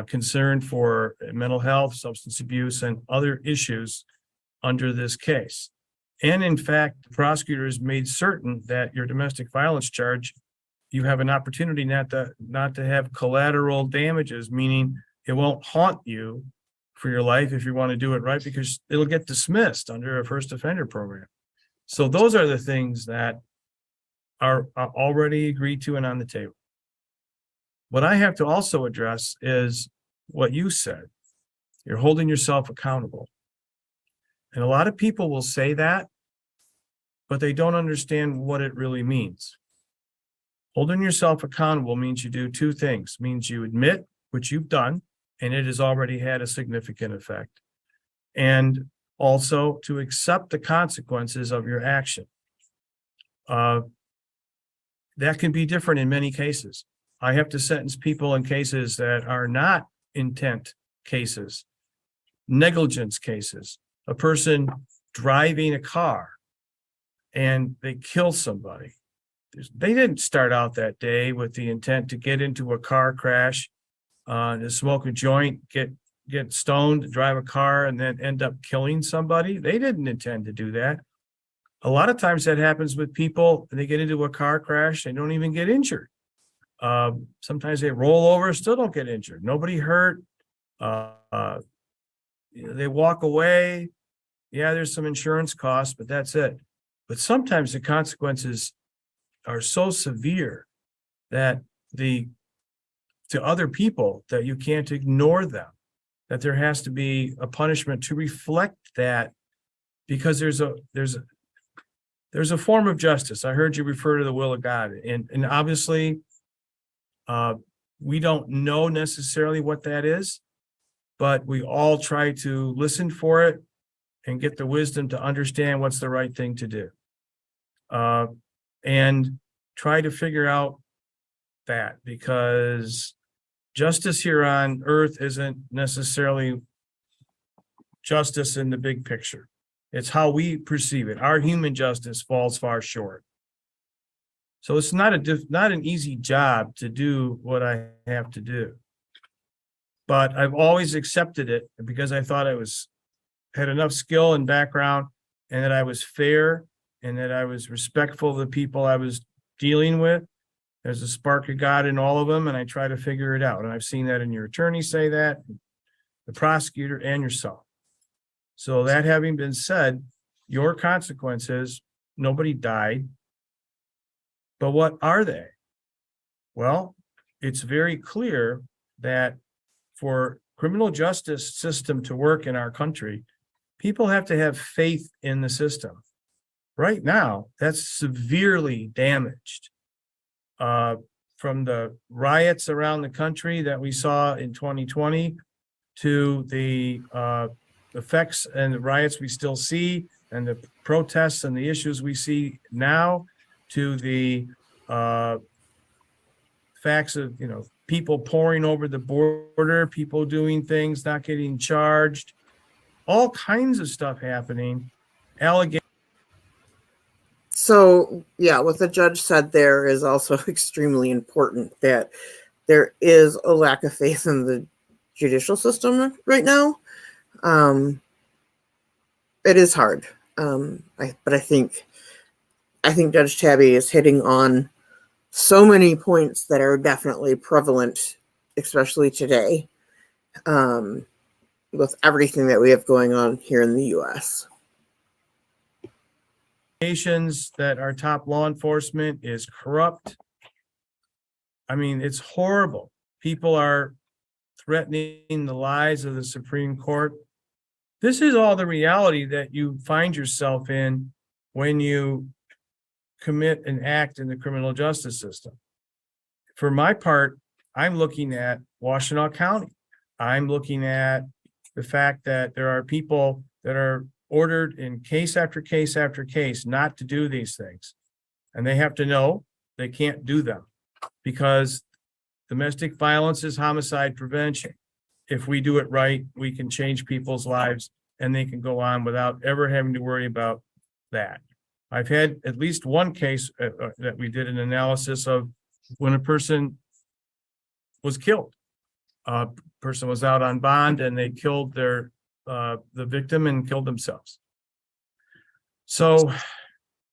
concern for mental health, substance abuse, and other issues under this case. And in fact, the prosecutors made certain that your domestic violence charge, you have an opportunity not to have collateral damages, meaning it won't haunt you for your life if you want to do it right, because it'll get dismissed under a first offender program. So those are the things that are already agreed to and on the table. What I have to also address is what you said. You're holding yourself accountable. And a lot of people will say that, but they don't understand what it really means. Holding yourself accountable means you do two things. It means you admit, which you've done, and it has already had a significant effect. And also to accept the consequences of your action. That can be different in many cases. I have to sentence people in cases that are not intent cases, negligence cases, a person driving a car and they kill somebody. They didn't start out that day with the intent to get into a car crash, to smoke a joint, get stoned, drive a car, and then end up killing somebody. They didn't intend to do that. A lot of times that happens with people, they get into a car crash, they don't even get injured. Sometimes they roll over, still don't get injured. Nobody hurt. They walk away. Yeah, there's some insurance costs, but that's it. But sometimes the consequences are so severe that to other people that you can't ignore them, that there has to be a punishment to reflect that, because there's a form of justice. I heard you refer to the will of God, and obviously we don't know necessarily what that is, but we all try to listen for it and get the wisdom to understand what's the right thing to do, and try to figure out that, because justice here on earth isn't necessarily justice in the big picture. It's how we perceive it. Our human justice falls far short. So it's not an easy job to do what I have to do. But I've always accepted it because I thought I had enough skill and background, and that I was fair, and that I was respectful of the people I was dealing with. There's a spark of God in all of them, and I try to figure it out. And I've seen that in your attorney say that, the prosecutor, and yourself. So that having been said, your consequences, nobody died. But what are they? Well, it's very clear that for criminal justice system to work in our country, people have to have faith in the system. Right now, that's severely damaged. From the riots around the country that we saw in 2020 to the effects and the riots we still see, and the protests and the issues we see now, to the facts of, people pouring over the border, people doing things, not getting charged, all kinds of stuff happening, allegations. So, yeah, what the judge said there is also extremely important, that there is a lack of faith in the judicial system right now. It is hard. But I think Judge Tabby is hitting on so many points that are definitely prevalent, especially today, with everything that we have going on here in the U.S. allegations that our top law enforcement is corrupt. I mean, it's horrible. People are threatening the lives of the Supreme Court. This is all the reality that you find yourself in when you commit an act in the criminal justice system. For my part, I'm looking at Washtenaw County. I'm looking at the fact that there are people that are ordered in case after case after case not to do these things. And they have to know they can't do them because domestic violence is homicide prevention. If we do it right, we can change people's lives and they can go on without ever having to worry about that. I've had at least one case that we did an analysis of when a person was killed. A person was out on bond and they killed the victim and killed themselves. So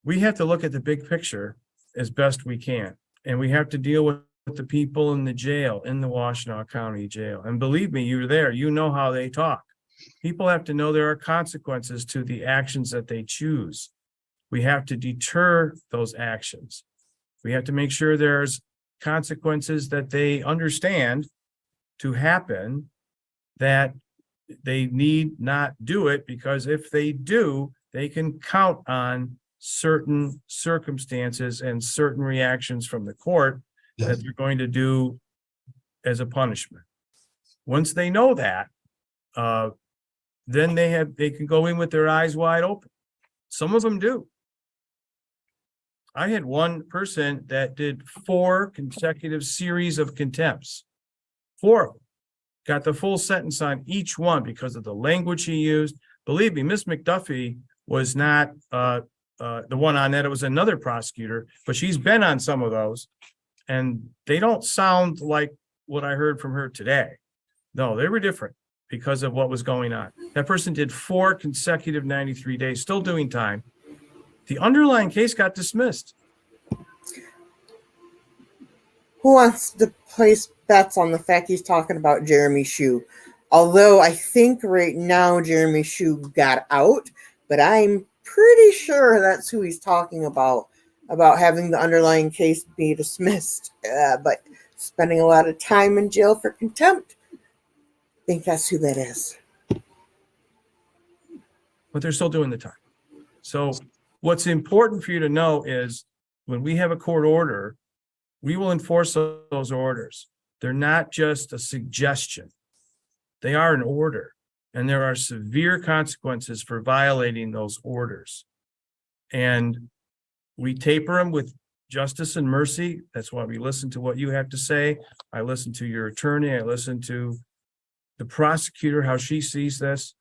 we have to look at the big picture as best we can. And we have to deal with the people in the jail, in the Washtenaw County Jail. And believe me, you're there, you know how they talk. People have to know there are consequences to the actions that they choose. We have to deter those actions. We have to make sure there's consequences that they understand to happen, that they need not do it, because if they do, they can count on certain circumstances and certain reactions from the court that they're going to do as a punishment. Once they know that, then they can go in with their eyes wide open. Some of them do. I had one person that did 4 consecutive series of contempts. 4 of them. Got the full sentence on each one because of the language he used. Believe me, Miss McDuffie was not the one on that. It was another prosecutor, but she's been on some of those. And they don't sound like what I heard from her today. No, they were different because of what was going on. That person did 4 consecutive 93 days, still doing time. The underlying case got dismissed. Who wants to place bets on the fact he's talking about Jeremy Shue? Although I think right now Jeremy Shue got out, but I'm pretty sure that's who he's talking about having the underlying case be dismissed, but spending a lot of time in jail for contempt. I think that's who that is. But they're still doing the time. So what's important for you to know is when we have a court order, we will enforce those orders. They're not just a suggestion. They are an order, and there are severe consequences for violating those orders. And we taper them with justice and mercy. That's why we listen to what you have to say. I listen to your attorney. I listen to the prosecutor, how she sees this.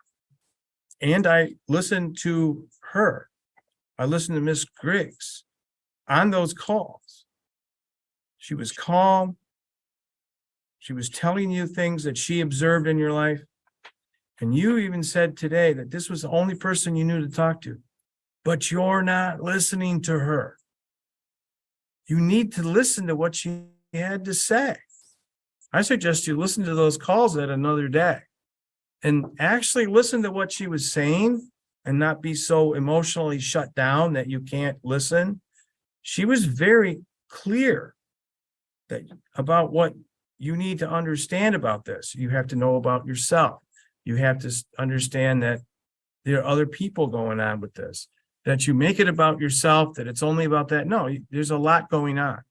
And I listen to her. I listen to Miss Griggs on those calls. She was calm. She was telling you things that she observed in your life. And you even said today that this was the only person you knew to talk to, but you're not listening to her. You need to listen to what she had to say. I suggest you listen to those calls at another day and actually listen to what she was saying and not be so emotionally shut down that you can't listen. She was very clear about what you need to understand about this. You have to know about yourself. You have to understand that there are other people going on with this, that you make it about yourself, that it's only about that. No, there's a lot going on.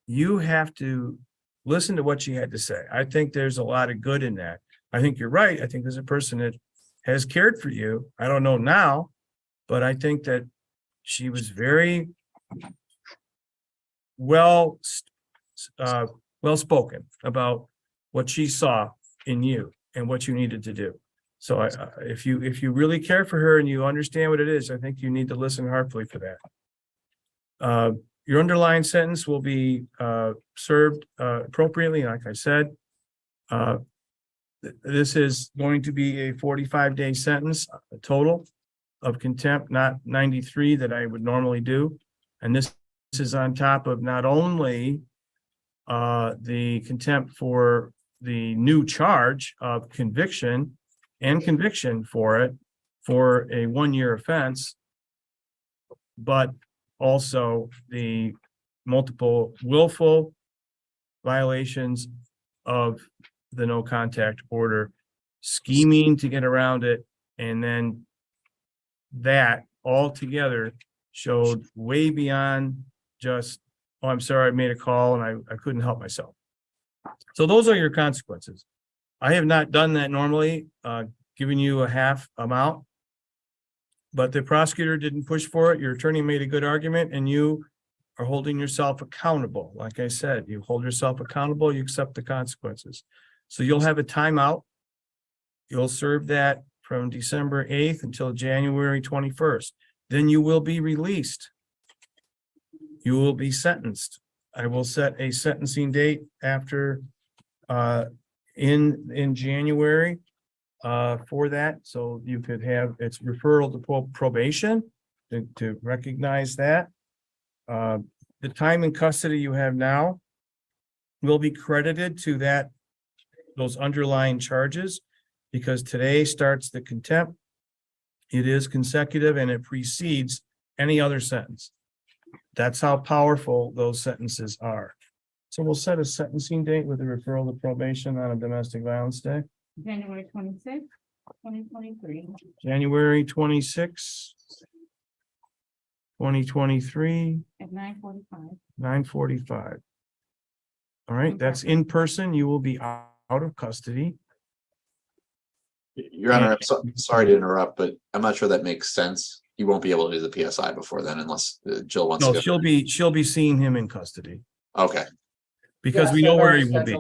You have to listen to what she had to say. I think there's a lot of good in that. I think you're right. I think there's a person that has cared for you. I don't know now, but I think that she was very well spoken about what she saw in you and what you needed to do. So if you really care for her and you understand what it is, I think you need to listen heartfully for that. Your underlying sentence will be served appropriately. Like I said, this is going to be a 45-day sentence, a total of contempt, not 93 that I would normally do. And this is on top of not only the contempt for the new charge of conviction and conviction for it for a 1-year offense, but also the multiple willful violations of the no contact order, scheming to get around it, and then that all together showed way beyond just, oh, I'm sorry, I made a call and I couldn't help myself. So those are your consequences. I have not done that normally, giving you a half amount, but the prosecutor didn't push for it. Your attorney made a good argument, and you are holding yourself accountable. Like I said, you hold yourself accountable, you accept the consequences. So you'll have a timeout. You'll serve that from December 8th until January 21st. Then you will be released. You will be sentenced. I will set a sentencing date after in January for that. So you could have its referral to probation to recognize that. The time in custody you have now will be credited to those underlying charges, because today starts the contempt. It is consecutive and it precedes any other sentence. That's how powerful those sentences are. So we'll set a sentencing date with a referral to probation on a domestic violence day. January 26th, 2023. January 26th, 2023, At 9:45. 9:45. All right, that's in person. You will be out of custody. Your Honor, sorry to interrupt, but I'm not sure that makes sense. You won't be able to do the PSI before then unless Jill wants No, to. she'll be seeing him in custody Okay. because we know where he will be.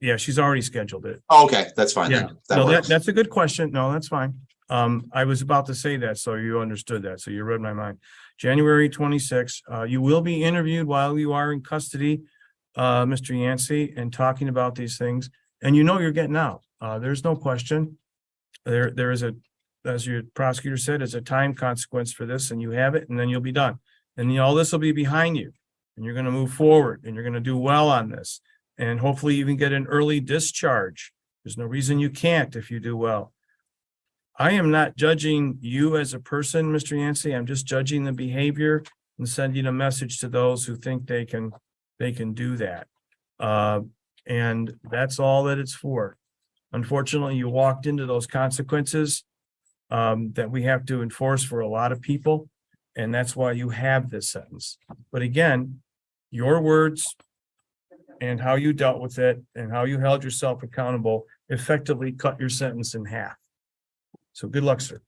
Yeah, she's already scheduled it. Oh, okay, that's fine. Yeah, Then. That no, works. that's a good question. No, that's fine. I was about to say that, so you understood that. So you read my mind. January 26th, you will be interviewed while you are in custody, Mr. Yancey, and talking about these things. And you know you're getting out. There's no question. There is as your prosecutor said, is a time consequence for this, and you have it, and then you'll be done. And all this will be behind you, and you're going to move forward, and you're going to do well on this, and hopefully even get an early discharge. There's no reason you can't if you do well. I am not judging you as a person, Mr. Yancey. I'm just judging the behavior and sending a message to those who think they can do that. And that's all that it's for. Unfortunately, you walked into those consequences that we have to enforce for a lot of people. And that's why you have this sentence. But again, your words and how you dealt with it and how you held yourself accountable effectively cut your sentence in half. So good luck, sir.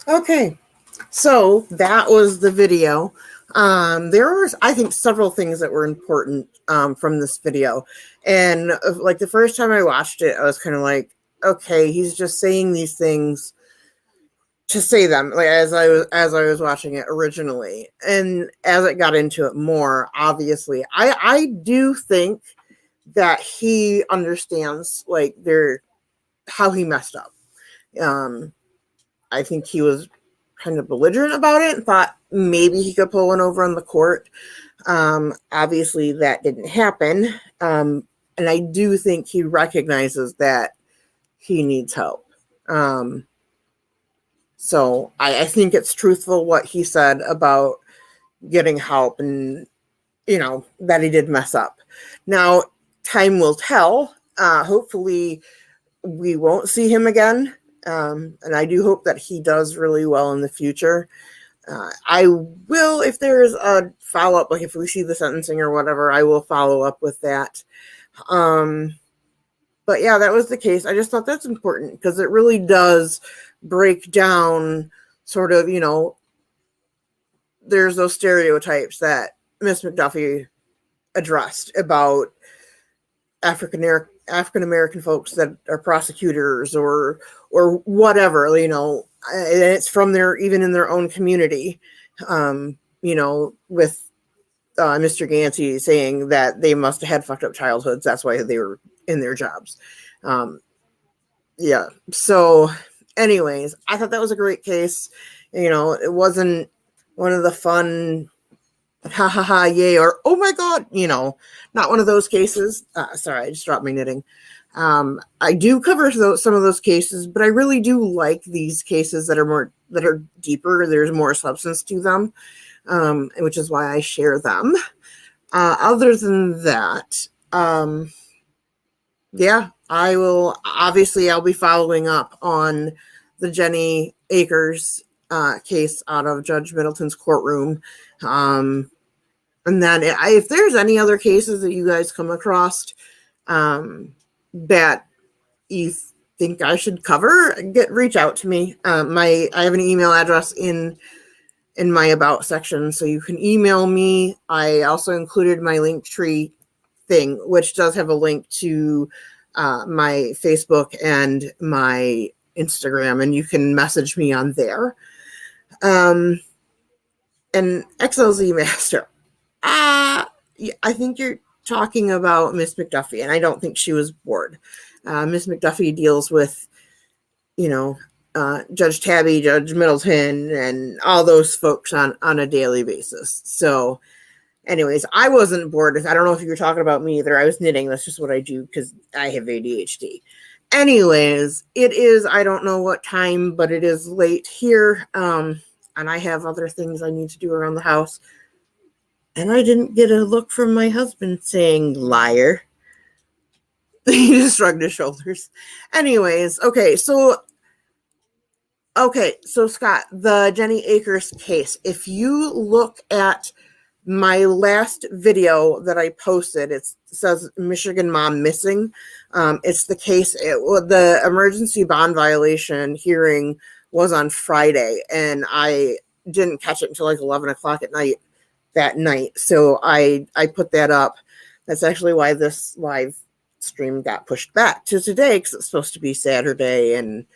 Okay, so that was the video. There were, I think, several things that were important from this video. And like the first time I watched it, I was kind of like, okay, he's just saying these things to say them, like as I was watching it originally. And as it got into it more, obviously, I do think that he understands like how he messed up. I think he was kind of belligerent about it and thought maybe he could pull one over on the court. Obviously, that didn't happen. And I do think he recognizes that he needs help. So I think it's truthful what he said about getting help and, that he did mess up. Now, time will tell. Hopefully, we won't see him again. And I do hope that he does really well in the future. I will, if there's a follow-up, like if we see the sentencing or whatever, I will follow up with that. But yeah, that was the case. I just thought that's important because it really does break down sort of, there's those stereotypes that Miss McDuffie addressed about African American folks that are prosecutors or whatever, and it's from even in their own community, with Mr. Yancey saying that they must have had fucked up childhoods. That's why they were in their jobs. Yeah. So anyways, I thought that was a great case. It wasn't one of the fun ha ha ha, yay, or oh my god, not one of those cases. Sorry, I just dropped my knitting. I do cover some of those cases, but I really do like these cases that are deeper. There's more substance to them, which is why I share them. Other than that, yeah, I'll be following up on the Jenny Akers case out of Judge Middleton's courtroom. And then if there's any other cases that you guys come across that you think I should cover, reach out to me. I have an email address in my about section, so you can email me. I also included my Linktree thing, which does have a link to my Facebook and my Instagram, and you can message me on there. And XLZ Master. I think you're talking about Miss McDuffie, and I don't think she was bored. Miss McDuffie deals with, Judge Tabby, Judge Middleton, and all those folks on a daily basis. So, anyways, I wasn't bored. I don't know if you were talking about me either. I was knitting. That's just what I do because I have ADHD. Anyways, it is, I don't know what time, but it is late here. And I have other things I need to do around the house. And I didn't get a look from my husband saying, liar. He just shrugged his shoulders. Anyways, okay, so Scott, the Jenny Akers case, if you look at my last video that I posted, it says Michigan Mom Missing. It's the case, the emergency bond violation hearing was on Friday, and I didn't catch it until like 11 o'clock at night that night. So I put that up. That's actually why this live stream got pushed back to today, because it's supposed to be Saturday. And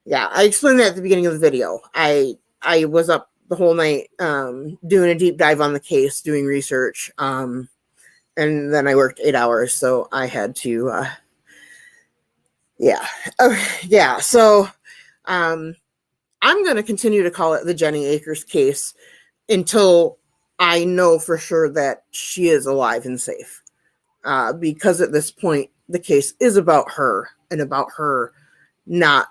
yeah, I explained that at the beginning of the video. I was up the whole night doing a deep dive on the case, doing research, and then I worked 8 hours, so I had to so I'm going to continue to call it the Jenny Akers case until I know for sure that she is alive and safe, because at this point the case is about her, and about her not,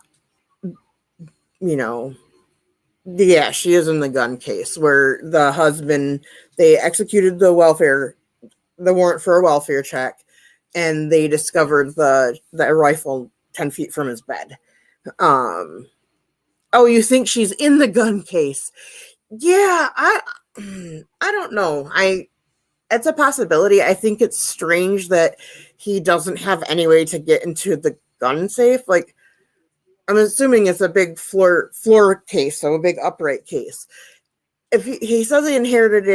she is in the gun case where the husband, they executed the warrant for a welfare check, and they discovered the rifle 10 feet from his bed. Oh, you think she's in the gun case? Yeah, I don't know. It's a possibility. I think it's strange that he doesn't have any way to get into the gun safe. Like, I'm assuming it's a big floor case, so a big upright case. If he says he inherited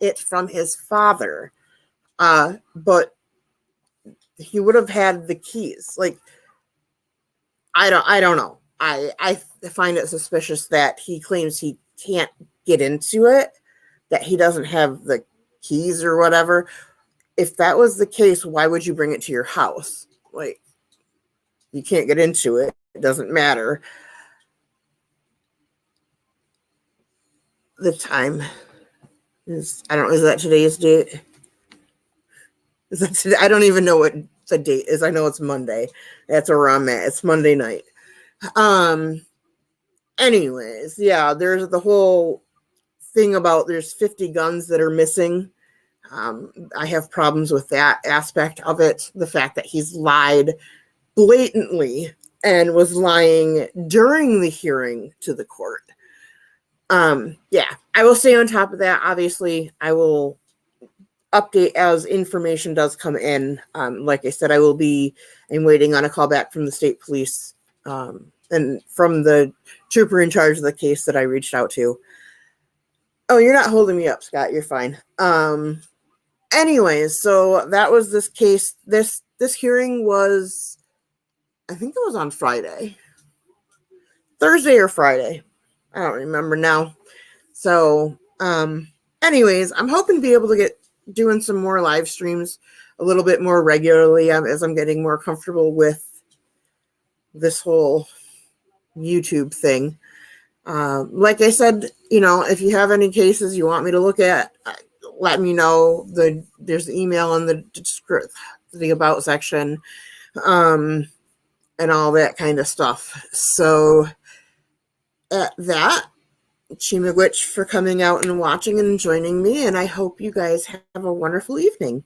it from his father, but he would have had the keys. Like, I don't know. I find it suspicious that he claims he can't get into it, that he doesn't have the keys or whatever. If that was the case, why would you bring it to your house? Like, you can't get into it. It doesn't matter. The time is, is that today's date? Is that today? I don't even know what the date is. I know it's Monday. That's where I'm at. It's Monday night. Anyways, yeah, there's the whole thing about there's 50 guns that are missing. I have problems with that aspect of it. The fact that he's lied blatantly and was lying during the hearing to the court. Yeah, I will stay on top of that. Obviously, I will update as information does come in. Like I said, I'm waiting on a call back from the state police, and from the trooper in charge of the case that I reached out to. Oh, you're not holding me up, Scott. You're fine. Anyways, so that was this case. This hearing was, I think it was on Friday. Thursday or Friday. I don't remember now. So, anyways, I'm hoping to be able to get doing some more live streams a little bit more regularly as I'm getting more comfortable with this whole YouTube thing. Like I said, if you have any cases you want me to look at, let me know. There's the email in the about section, and all that kind of stuff. So at that, Chimagwitch for coming out and watching and joining me, and I hope you guys have a wonderful evening.